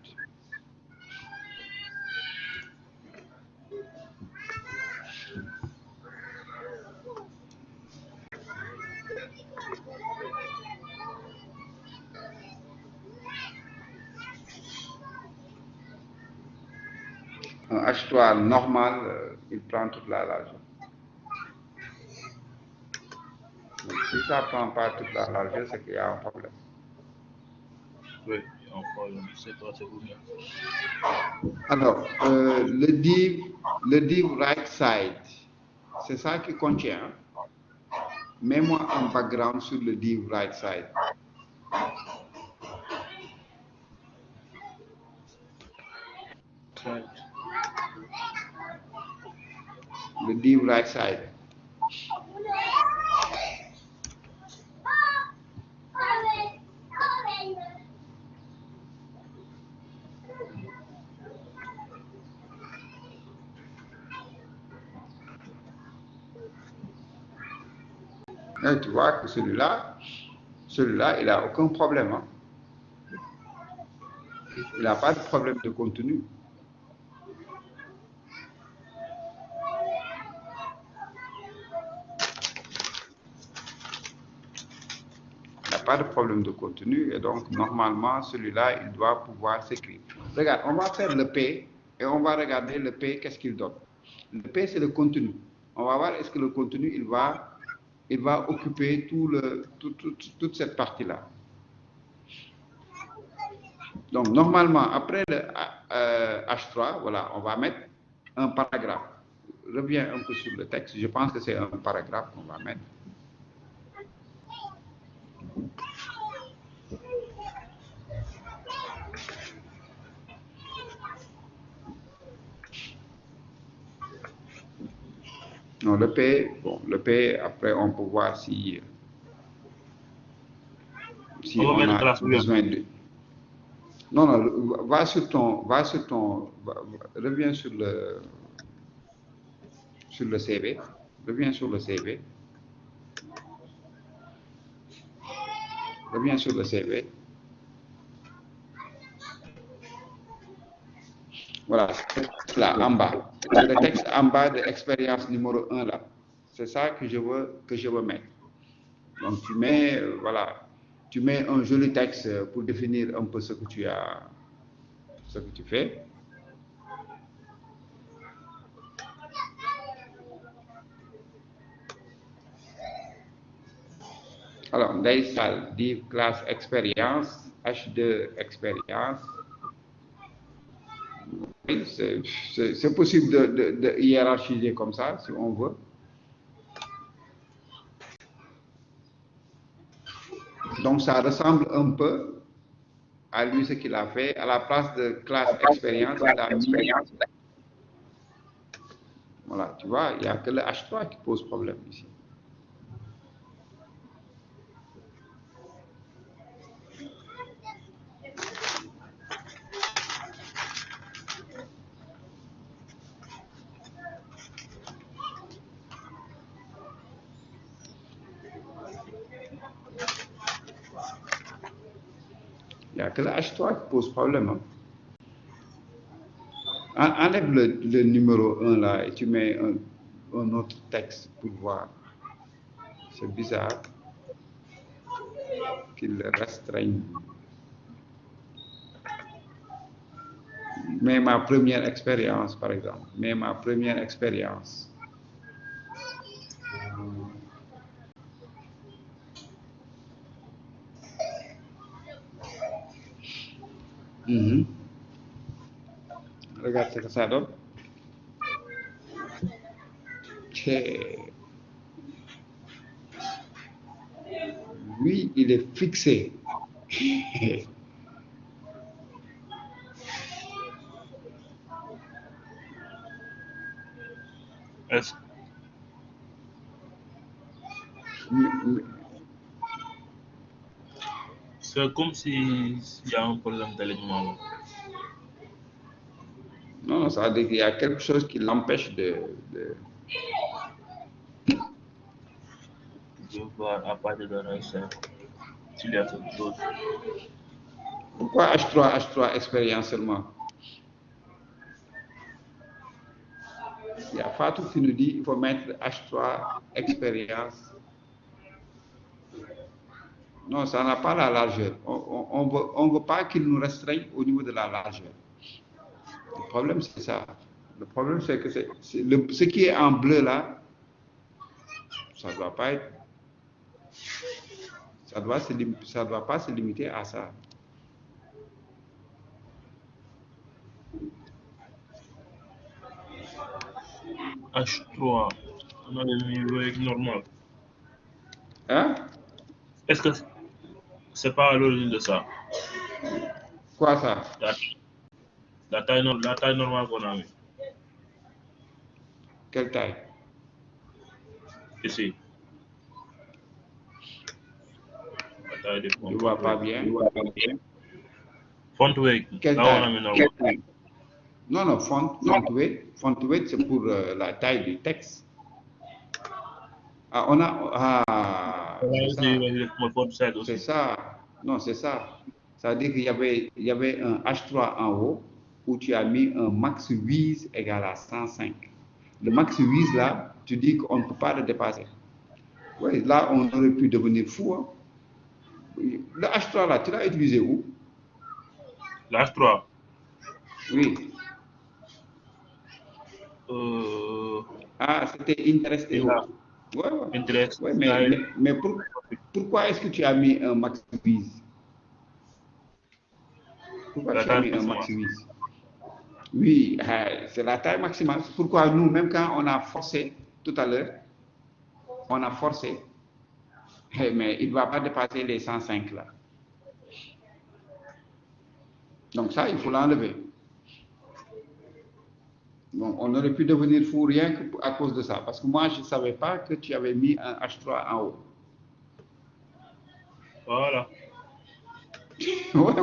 Un H3 normal, il prend toute la largeur. Donc, si ça ne prend pas toute la largeur, c'est qu'il y a un problème. Oui, il y a un problème. C'est toi, c'est vous. Alors, le div right side, c'est ça qui contient. Mets-moi un background sur le div right side. Right. Le div right side. Et tu vois que celui-là, il n'a aucun problème. Hein. Il n'a pas de problème de contenu. Il n'a pas de problème de contenu et donc normalement celui-là, il doit pouvoir s'écrire. Regarde, on va faire le P et on va regarder le P, qu'est-ce qu'il donne. Le P, c'est le contenu. On va voir est-ce que le contenu, il va occuper toute cette partie-là. Donc, normalement, après le H3, voilà, on va mettre un paragraphe. Reviens un peu sur le texte. Je pense que c'est un paragraphe qu'on va mettre. Non, le P, après, on peut voir si on a besoin de... Non, reviens sur le CV. Reviens sur le CV. Reviens sur le CV. Voilà, là, en bas. C'est le texte en bas de expérience numéro 1 là. C'est ça que je veux mettre. Donc tu mets, voilà, tu mets un joli texte pour définir un peu ce que tu fais. Alors, Daysal, div classe expérience, H2 expérience. C'est possible de hiérarchiser comme ça, si on veut. Donc, ça ressemble un peu à lui ce qu'il a fait. À la place de classe expérience, il a mis... Voilà, tu vois, il n'y a que le H3 qui pose problème ici. Il n'y a que le H3 qui pose problème. Hein. Enlève le numéro 1 là et tu mets un autre texte pour voir. C'est bizarre qu'il restreigne. Mais ma première expérience, par exemple, mais ma première expérience. Regarde ce que ça donne. Lui, il est fixé. Est-ce c'est comme s'il y a un problème d'alignement. Non, ça veut dire qu'il y a quelque chose qui l'empêche de... Je vois à partir de là, s'il y a quelque chose. Pourquoi H3 expérience seulement? Il y a Fatou qui nous dit qu'il faut mettre H3 expérience. Non, ça n'a pas la largeur. On ne veut pas qu'il nous restreigne au niveau de la largeur. Le problème, c'est ça. Le problème, c'est que ce qui est en bleu là, ça ne doit pas être. Ça doit pas se limiter à ça. H3, on a le niveau normal. Hein? Est-ce que c'est pas à l'origine de ça? Quoi ça? La taille normale qu'on a mis. Quelle taille? Ici. La taille des Je ne vois pas bien. Font weight. Quelle Là, on a mis normal. taille? Non, font weight, c'est pour la taille du texte. Ah, on a... Ah, c'est ça. Non, c'est ça. Ça veut dire qu'il y avait un H3 en haut où tu as mis un max width égal à 105. Le max width là, tu dis qu'on ne peut pas le dépasser. Oui, là, on aurait pu devenir fou. Hein. Le H3 là, tu l'as utilisé où? Le H3? Oui. Ah, c'était Interest et autres. Ouais. Interest. Ouais, mais pourquoi est-ce que tu as mis un max width? Pourquoi tu as mis un max width? Oui, c'est la taille maximale. C'est pourquoi nous, même quand on a forcé tout à l'heure, on a forcé, mais il ne va pas dépasser les 105 là. Donc ça, il faut l'enlever. Bon, on aurait pu devenir fou rien qu'à cause de ça. Parce que moi, je ne savais pas que tu avais mis un H3 en haut. Voilà. Oui,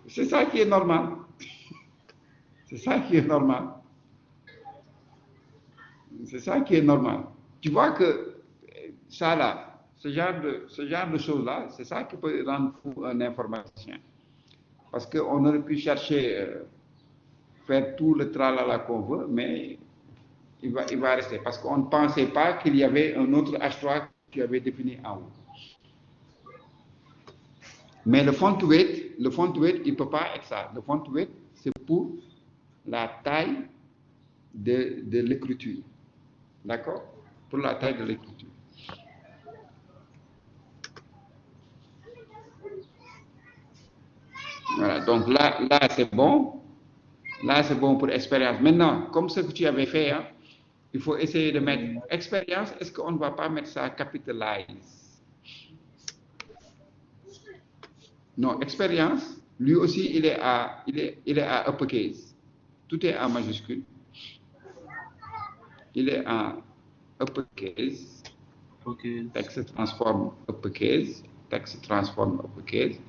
c'est ça qui est normal. C'est ça qui est normal. C'est ça qui est normal. Tu vois que ça là, ce genre de choses-là, c'est ça qui peut rendre fou un informaticien. Parce qu'on aurait pu chercher, faire tout le tralala qu'on veut, mais il va rester. Parce qu'on ne pensait pas qu'il y avait un autre H3 que tu avais défini en haut. Mais le font weight, il ne peut pas être ça. Le font weight, c'est pour la taille de l'écriture. D'accord? Pour la taille de l'écriture. Voilà, donc là c'est bon. Là, c'est bon pour expérience. Maintenant, comme ce que tu avais fait, hein, il faut essayer de mettre expérience. Est-ce qu'on ne va pas mettre ça capitalize? Non, expérience, lui aussi, il est à uppercase. Tout est en majuscule. Il est en uppercase. Okay. Texte transforme uppercase. Texte transforme uppercase.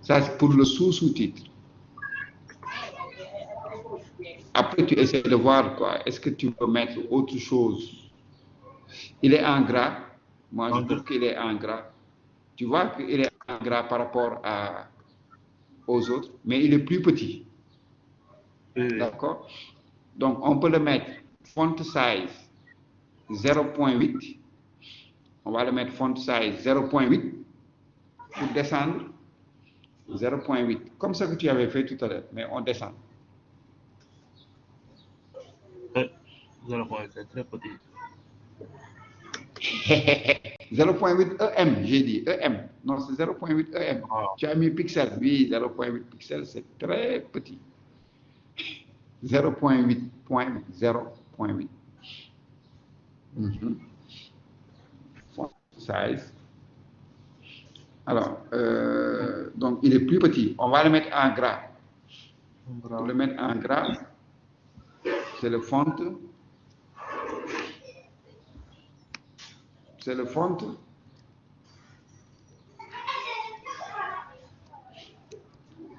Ça, c'est pour le sous-titre. Après, tu essaies de voir quoi. Est-ce que tu peux mettre autre chose? Il est en gras. Moi, je trouve qu'il est en gras. Tu vois qu'il est en gras par rapport aux autres, mais il est plus petit. Oui. D'accord? Donc, on peut le mettre font size 0.8. On va le mettre font size 0.8 pour descendre 0.8. Comme ça que tu avais fait tout à l'heure, mais on descend. 0.8, c'est très petit. 0.8 EM, j'ai dit EM. Non, c'est 0.8 EM. Ah. Tu as mis pixel. Oui, 0.8 pixels, c'est très petit. 0.8. Font size. Alors, donc il est plus petit. On va le mettre en gras. Pour le mettre en gras, c'est le font. C'est le font.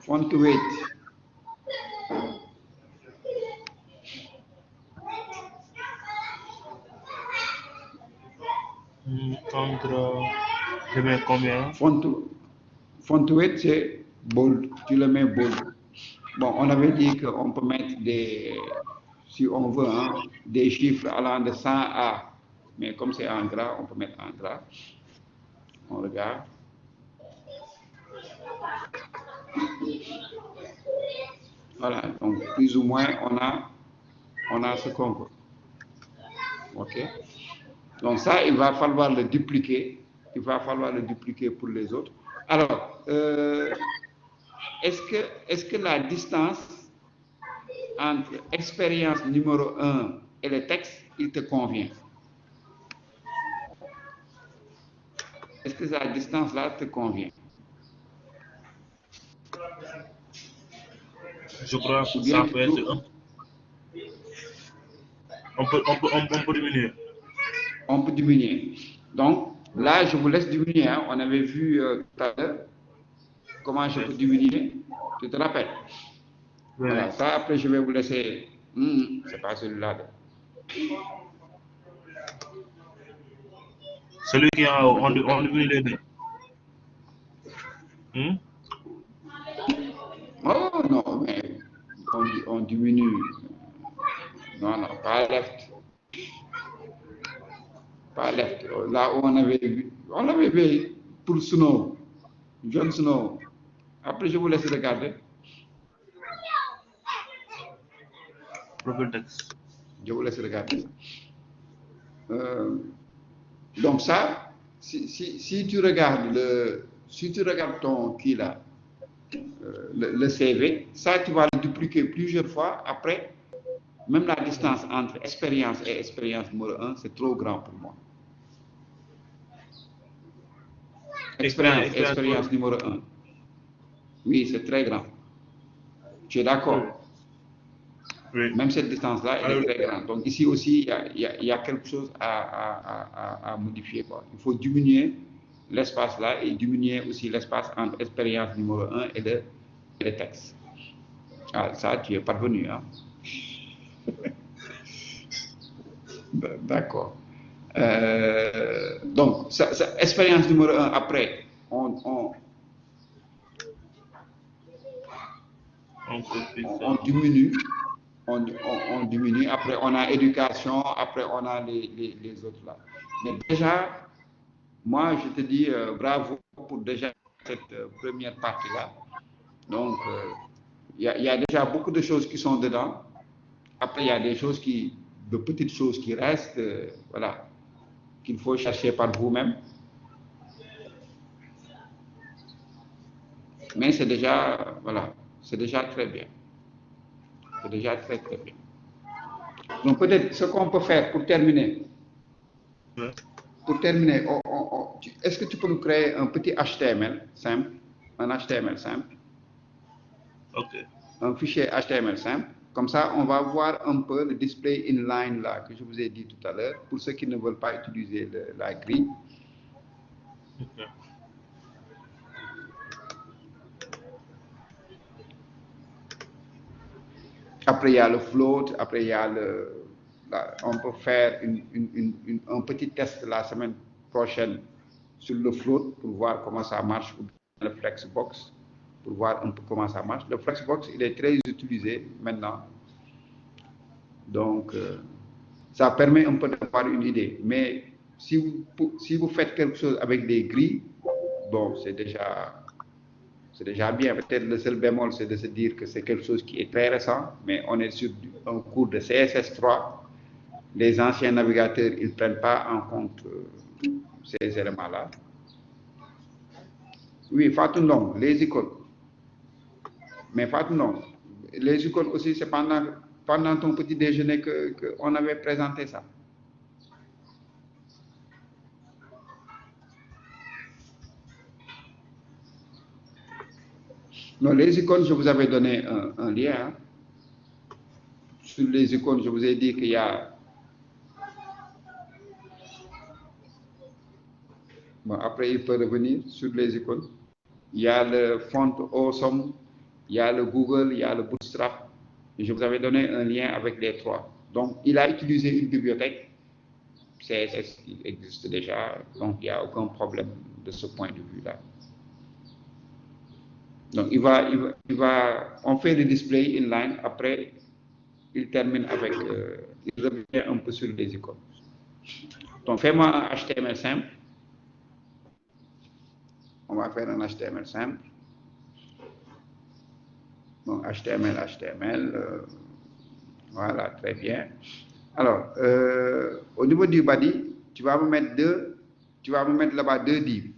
Font weight. Je mets combien? Font weight, c'est bold. Tu le mets bold. Bon, on avait dit qu'on peut mettre des, si on veut, hein, des chiffres allant de 100 à, mais comme c'est en gras, on peut mettre en gras. On regarde. Voilà, donc plus ou moins on a ce qu'on veut. Ok. Donc ça, il va falloir le dupliquer. Il va falloir le dupliquer pour les autres. Alors, est-ce que la distance entre expérience numéro 1 et le texte, il te convient? Est-ce que la distance-là te convient? Je crois que ça peut être un. On peut diminuer. On peut diminuer. Donc, là, je vous laisse diminuer. Hein. On avait vu tout à l'heure comment je peux diminuer. Tu te rappelles? Oui. Voilà, ça, après, je vais vous laisser. C'est pas celui-là. Celui qui a on diminue les deux. Oh non, mais on diminue. Non, pas left. Pas left. Là où on avait vu pour Snow, Jon Snow. Après, je vous laisse regarder. Profil texte. Je vous laisse regarder. Donc ça, si tu regardes ton qui là, le CV, ça tu vas le dupliquer plusieurs fois. Après, même la distance entre expérience et expérience numéro 1, c'est trop grand pour moi. Expérience numéro 1. Oui, c'est très grand. Tu es d'accord? Oui. Même cette distance-là, elle est très grande. Donc ici aussi, il y a quelque chose à modifier. Quoi. Il faut diminuer l'espace-là et diminuer aussi l'espace entre expérience numéro 1 et le texte. Ah, ça, tu es parvenu. Hein? D'accord. Donc, expérience numéro 1, après, on diminue. On diminue. Après, on a éducation. Après, on a les autres là. Mais déjà, moi, je te dis bravo pour déjà cette première partie-là. Donc, il y a déjà beaucoup de choses qui sont dedans. Après, il y a des choses de petites choses qui restent, voilà, qu'il faut chercher par vous-même. Mais c'est déjà, voilà, c'est déjà très bien. C'est déjà très, très bien. Donc, peut-être ce qu'on peut faire pour terminer. Oui. Pour terminer, est-ce que tu peux nous créer un petit HTML simple, un HTML simple, Ok. un fichier HTML simple. Comme ça, on va voir un peu le display inline là que je vous ai dit tout à l'heure, pour ceux qui ne veulent pas utiliser la grille. Ok. Après, il y a le float, après, il y a on peut faire un petit test la semaine prochaine sur le float pour voir comment ça marche, ou le Flexbox pour voir un peu comment ça marche. Le Flexbox, il est très utilisé maintenant. Donc, Ça permet un peu d'avoir une idée. Mais si vous faites quelque chose avec des grilles, bon, c'est déjà bien. Peut-être le seul bémol, c'est de se dire que c'est quelque chose qui est très récent, mais on est sur un cours de CSS3. Les anciens navigateurs, ils ne prennent pas en compte ces éléments-là. Oui, Fatou Ndong, les icônes. Mais Fatou Ndong, les icônes aussi, c'est pendant ton petit déjeuner qu'on avait présenté ça. Non, les icônes, je vous avais donné un lien. Hein. Sur les icônes, je vous ai dit qu'il y a... Bon, après, il peut revenir sur les icônes. Il y a le font Awesome, il y a le Google, il y a le Bootstrap. Et je vous avais donné un lien avec les trois. Donc, il a utilisé une bibliothèque. CSS qui existe déjà, donc il n'y a aucun problème de ce point de vue-là. Donc, on fait le display inline, après, il termine avec, il revient un peu sur les icônes. Donc, fais-moi un HTML simple. On va faire un HTML simple. Donc, HTML, voilà, très bien. Alors, au niveau du body, tu vas me mettre là-bas 2 divs.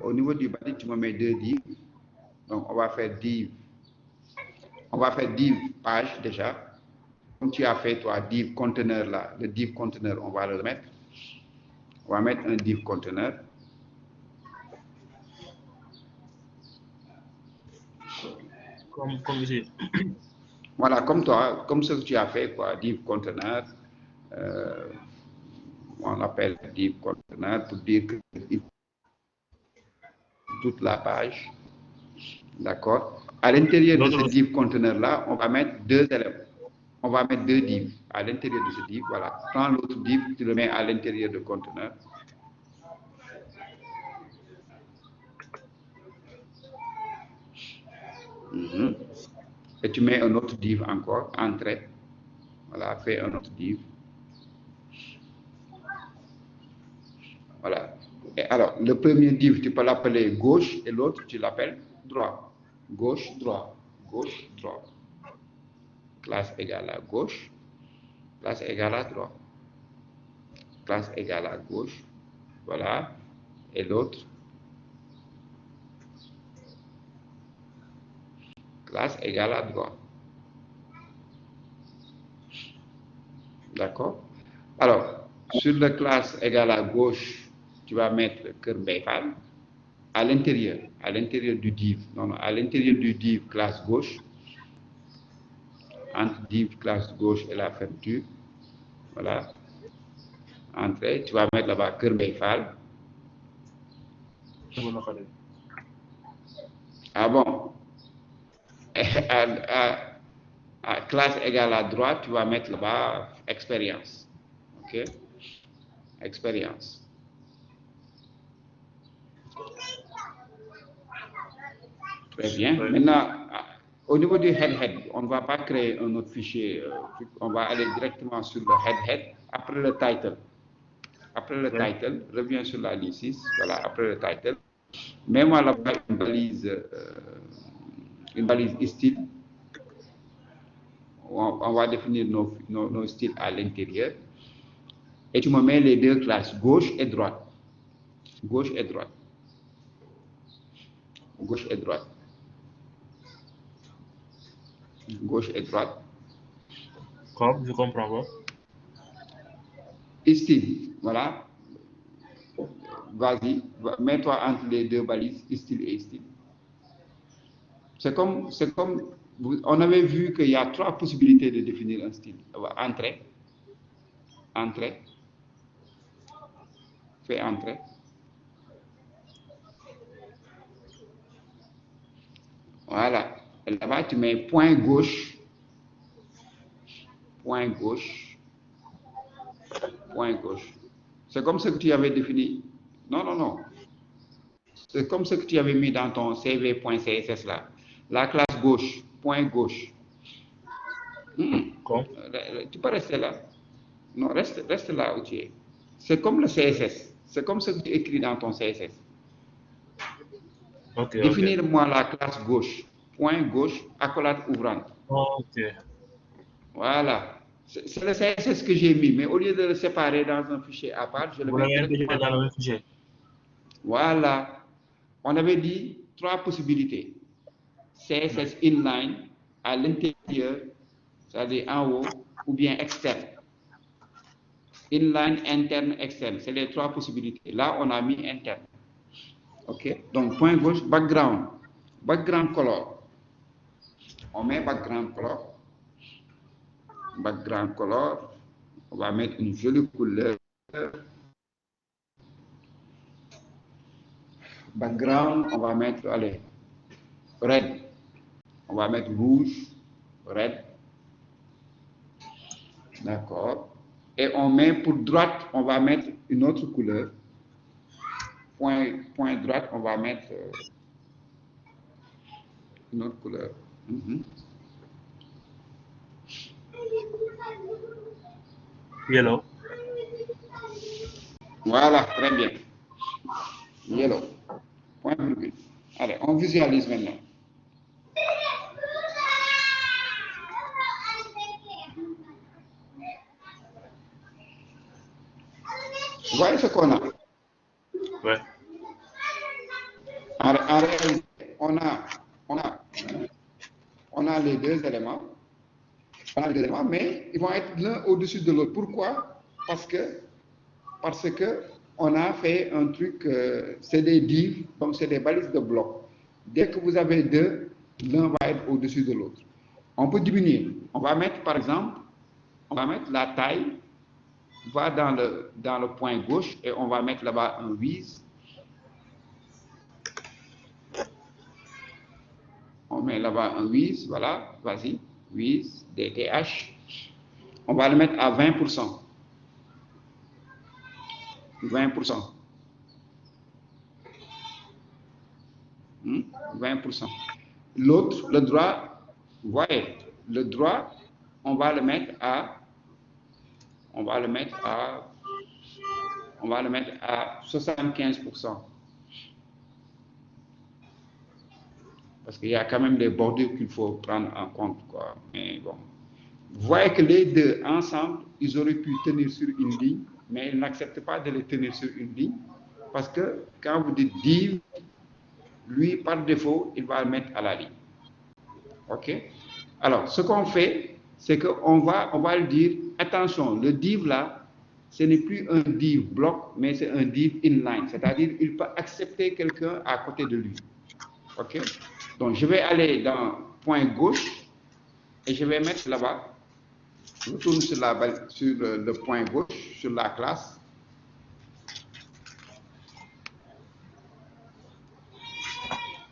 Au niveau du body, tu me mets 2 divs. Donc, on va faire div page déjà. Comme tu as fait, toi, div conteneur là, le div conteneur, on va le mettre. On va mettre un div conteneur. Comme ici. Voilà, comme toi, comme ce que tu as fait, quoi, div conteneur. On l'appelle div conteneur pour dire que toute la page. D'accord. À l'intérieur de ce div conteneur là, on va mettre 2 éléments. On va mettre 2 divs à l'intérieur de ce div. Voilà. Prends l'autre div, tu le mets à l'intérieur du conteneur. Et tu mets un autre div encore, entrée. Voilà, fais un autre div. Voilà. Et alors, le premier div, tu peux l'appeler gauche et l'autre, tu l'appelles droit. Gauche, droit. Gauche, droit. Classe égale à gauche. Classe égale à droite. Classe égale à gauche. Voilà. Et l'autre, classe égale à droite. D'accord? Alors, sur la classe égale à gauche, tu vas mettre Kerbeifal à l'intérieur du div. Non, à l'intérieur du div classe gauche, entre div classe gauche et la fermeture. Voilà. Entrée, tu vas mettre là-bas Kerbeifal. Ah bon? À classe égale à droite, tu vas mettre là-bas expérience. OK? Expérience. Très bien. Maintenant, au niveau du head, on ne va pas créer un autre fichier. On va aller directement sur le head. Après le title. Après le title, reviens sur la ligne 6. Voilà, après le title. Mets-moi là-bas une balise style. On va définir nos styles à l'intérieur. Et tu me mets les 2 classes, gauche et droite. Gauche et droite. Gauche et droite. Gauche et droite. Comme je comprends pas. Style, voilà. Vas-y, mets-toi entre les 2 balises, style et style. C'est comme, on avait vu qu'il y a 3 possibilités de définir un style. Entrée. Fais entrée. Voilà. Là-bas, tu mets point gauche. Point gauche. Point gauche. C'est comme ce que tu avais défini. Non. C'est comme ce que tu avais mis dans ton cv.css là. La classe gauche, point gauche. Comme? Tu peux rester là. Non, reste là où tu es. C'est comme le CSS. C'est comme ce que tu écris dans ton CSS. Ok. Définir-moi la classe gauche. Point gauche, accolade ouvrante. Ok. Voilà. C'est le CSS que j'ai mis, mais au lieu de le séparer dans un fichier à part, je le Vous mets l'avez intégré directement dans dans. le même fichier. Voilà. On avait dit 3 possibilités. CSS inline à l'intérieur, c'est-à-dire en haut, ou bien externe. Inline, interne, externe. C'est les 3 possibilités. Là, on a mis interne. OK? Donc, point gauche, background. Background color. On met background color. Background color. On va mettre une jolie couleur. Background, on va mettre, allez, red. On va mettre rouge, red. D'accord. Et on met pour droite, on va mettre une autre couleur. Point droite, on va mettre une autre couleur. Yellow. Voilà, très bien. Yellow. Point virgule. Allez, on visualise maintenant. Vous voyez ce qu'on a? Ouais. En réalité, on a les deux éléments. Mais ils vont être l'un au-dessus de l'autre. Pourquoi? Parce que on a fait un truc, c'est des divs, donc c'est des balises de blocs. Dès que vous avez deux, l'un va être au-dessus de l'autre. On peut diminuer. On va mettre, par exemple, la taille, va dans le point gauche et on va mettre là-bas un width. On met là-bas un width, voilà, vas-y, width, DTH. On va le mettre à 20%. 20%. 20%. L'autre, le droit, vous voyez, le droit, on va le mettre à 75%. Parce qu'il y a quand même des bordures qu'il faut prendre en compte, quoi. Mais bon. Vous voyez que les deux ensemble, ils auraient pu tenir sur une ligne, mais ils n'acceptent pas de les tenir sur une ligne. Parce que quand vous dites div, lui, par défaut, il va le mettre à la ligne. OK? Alors, ce qu'on fait, c'est qu'on va lui dire, attention, le div là, ce n'est plus un div bloc, mais c'est un div inline. C'est-à-dire, il peut accepter quelqu'un à côté de lui. OK? Donc, je vais aller dans point gauche et je vais mettre là-bas. Je retourne sur le point gauche, sur la classe.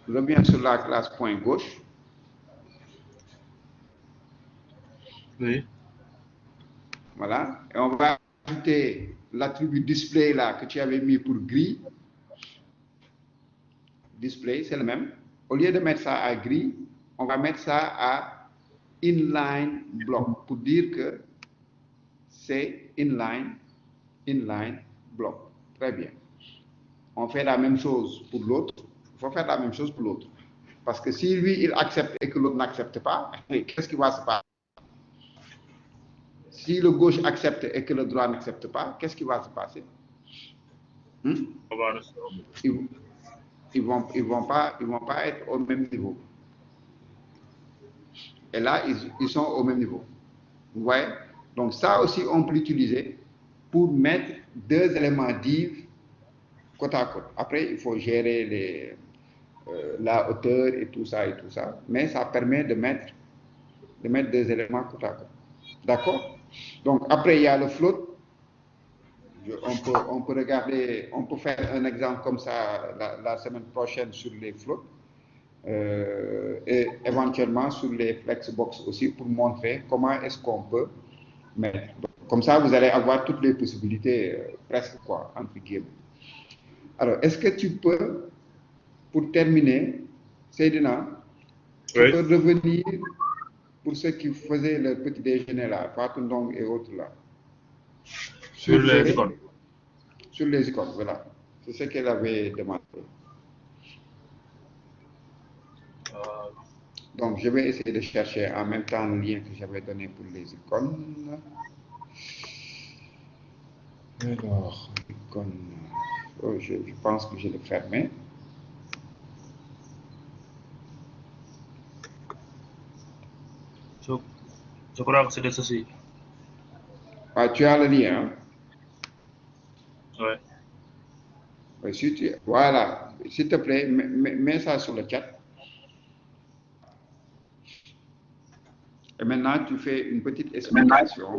Je reviens sur la classe point gauche. Oui. Voilà. Et on va ajouter l'attribut display là que tu avais mis pour gris. Display, c'est le même. Au lieu de mettre ça à gris, on va mettre ça à inline block pour dire que c'est inline block. Très bien. On fait la même chose pour l'autre. Il faut faire la même chose pour l'autre. Parce que si lui, il accepte et que l'autre n'accepte pas, qu'est-ce qui va se passer? Si le gauche accepte et que le droit n'accepte pas, qu'est-ce qui va se passer? Ils vont pas être au même niveau. Et là, ils sont au même niveau. Vous voyez? Donc ça aussi, on peut l'utiliser pour mettre deux éléments div côte à côte. Après, il faut gérer la hauteur et tout ça. Mais ça permet de mettre deux éléments côte à côte. D'accord? Donc après, il y a le float. On peut regarder, on peut faire un exemple comme ça la semaine prochaine sur les floats. Et éventuellement sur les flexbox aussi pour montrer comment est-ce qu'on peut mettre. Comme ça, vous allez avoir toutes les possibilités, presque quoi, entre guillemets. Alors, est-ce que tu peux, pour terminer, Seydina, tu peux pour ceux qui faisaient le petit déjeuner là, Fatou Ndong et autres là. Sur les icônes. Sur les icônes, voilà. C'est ce qu'elle avait demandé. Donc, je vais essayer de chercher en même temps le lien que j'avais donné pour les icônes. Alors, icône. Oh, je pense que je l'ai fermé. Je crois que c'était ceci. Ah, tu as le lien, hein? Ouais. Oui, voilà, s'il te plaît, mets ça sur le chat. Et maintenant, tu fais une petite explication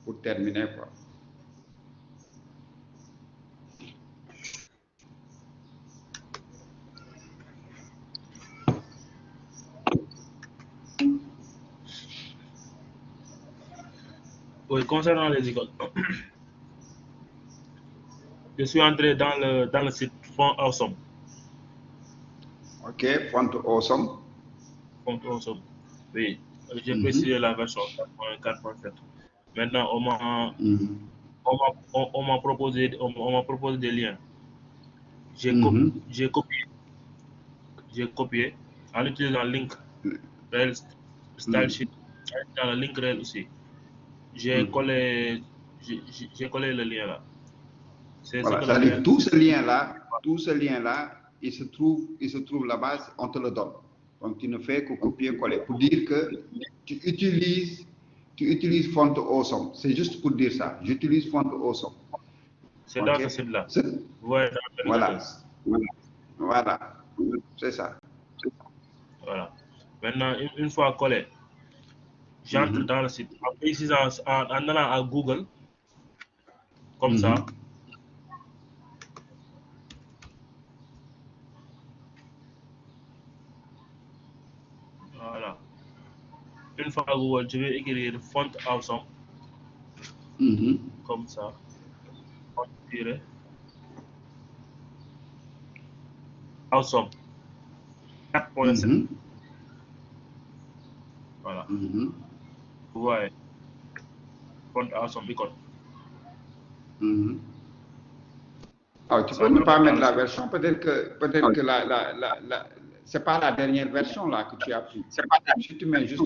pour terminer, quoi. Oui, concernant les icônes, je suis entré dans le site Font Awesome. OK, Font Awesome. Font Awesome. Oui, j'ai précisé la version 4.7. Maintenant, on m'a proposé des liens. J'ai copié en utilisant link rel style sheet, dans le link rel aussi. J'ai collé le lien là. Voilà, ça dit tout ce lien-là, il se trouve là-bas, on te le donne. Donc, tu ne fais que copier-coller pour dire que tu utilises Font Awesome. C'est juste pour dire ça. J'utilise Font Awesome. C'est dans ce site-là. Voilà. Voilà. C'est ça. Voilà. Maintenant, une fois collé, j'entre dans le site. En allant à Google, comme ça. Voilà. Une fois à Google, je vais écrire Font Awesome. Comme ça. Awesome. 4.7. Voilà. Vous voyez. Font Awesome icône. Ah, tu peux ne pas mettre la version, peut-être que c'est pas la dernière version là que tu as pris. Si tu mets juste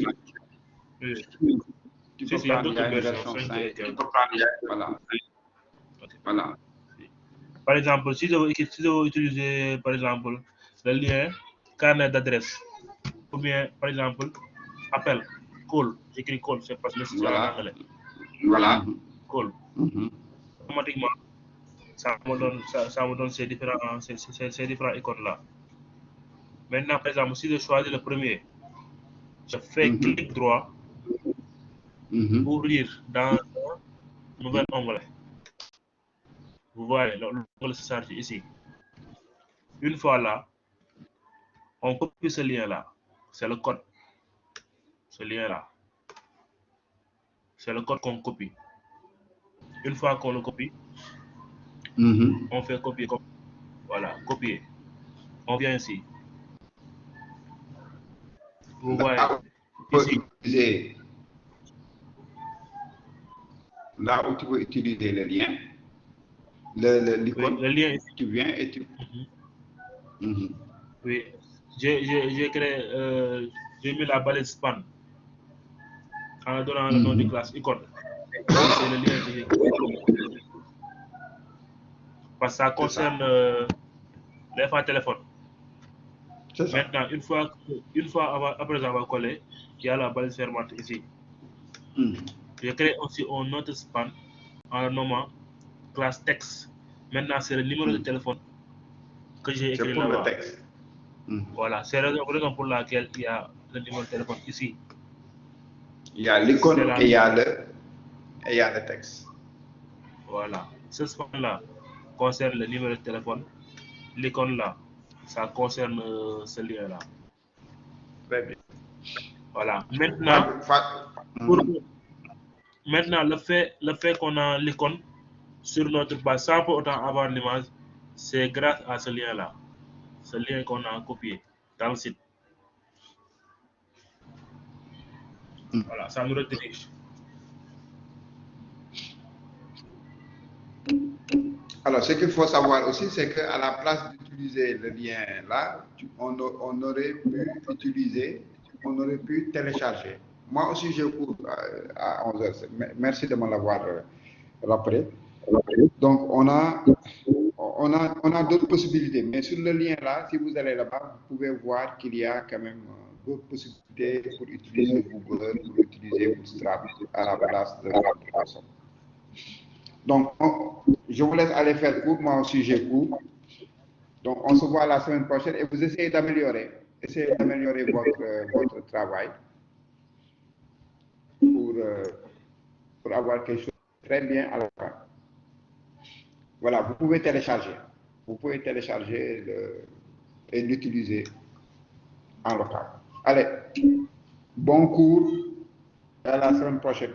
tu peux prendre une version 5. Voilà. Voilà. Par exemple, si je veux utiliser par exemple le lien carnet d'adresse, ou bien par exemple appel, call, j'écris call, c'est parce que c'est en anglais. Voilà. Call. Automatiquement, ça me donne ces différents icônes là. Maintenant, par exemple, si je choisis le premier, je fais clic droit, ouvrir dans un nouvel onglet. Vous voyez, l'onglet se charge ici. Une fois là, on copie ce lien là. C'est le code. Ce lien là. C'est le code qu'on copie. Une fois qu'on le copie, on fait copier. Voilà, copier. On vient ici. Vous voyez ici. Là où tu peux utiliser le lien, l'icône, le lien ici. Tu viens et tu... Oui, j'ai créé, j'ai mis la balise span en donnant le nom de classe icône. C'est le lien que j'ai créé. Parce que ça concerne les fins téléphone. Maintenant, une fois après avoir collé, il y a la balise fermante ici. Je crée aussi un autre span en nommant classe texte. Maintenant, c'est le numéro de téléphone que j'ai écrit là-bas. C'est pour le texte. Voilà, c'est la raison pour laquelle il y a le numéro de téléphone ici. Il y a l'icône et il y a le texte. Voilà, ce span-là concerne le numéro de téléphone. L'icône là, ça concerne ce lien-là. Très bien. Voilà. Maintenant, le fait qu'on a l'icône sur notre page sans pour autant avoir l'image, c'est grâce à ce lien-là. Ce lien qu'on a copié dans le site. Voilà, ça nous redirige. Alors, ce qu'il faut savoir aussi, c'est qu'à la place d'utiliser le lien là, on aurait pu télécharger. Moi aussi, j'ai cours à 11 heures. Merci de me l'avoir rappelé. Donc, on a d'autres possibilités. Mais sur le lien là, si vous allez là-bas, vous pouvez voir qu'il y a quand même d'autres possibilités pour utiliser Google, pour utiliser Bootstrap à la place de votre personne. Donc, je vous laisse aller faire cours. Moi aussi, j'ai cours. Donc, on se voit la semaine prochaine et vous essayez d'améliorer. Essayez d'améliorer votre travail pour avoir quelque chose de très bien à la fin. Voilà, vous pouvez télécharger. Vous pouvez télécharger et l'utiliser en local. Allez, bon cours et à la semaine prochaine.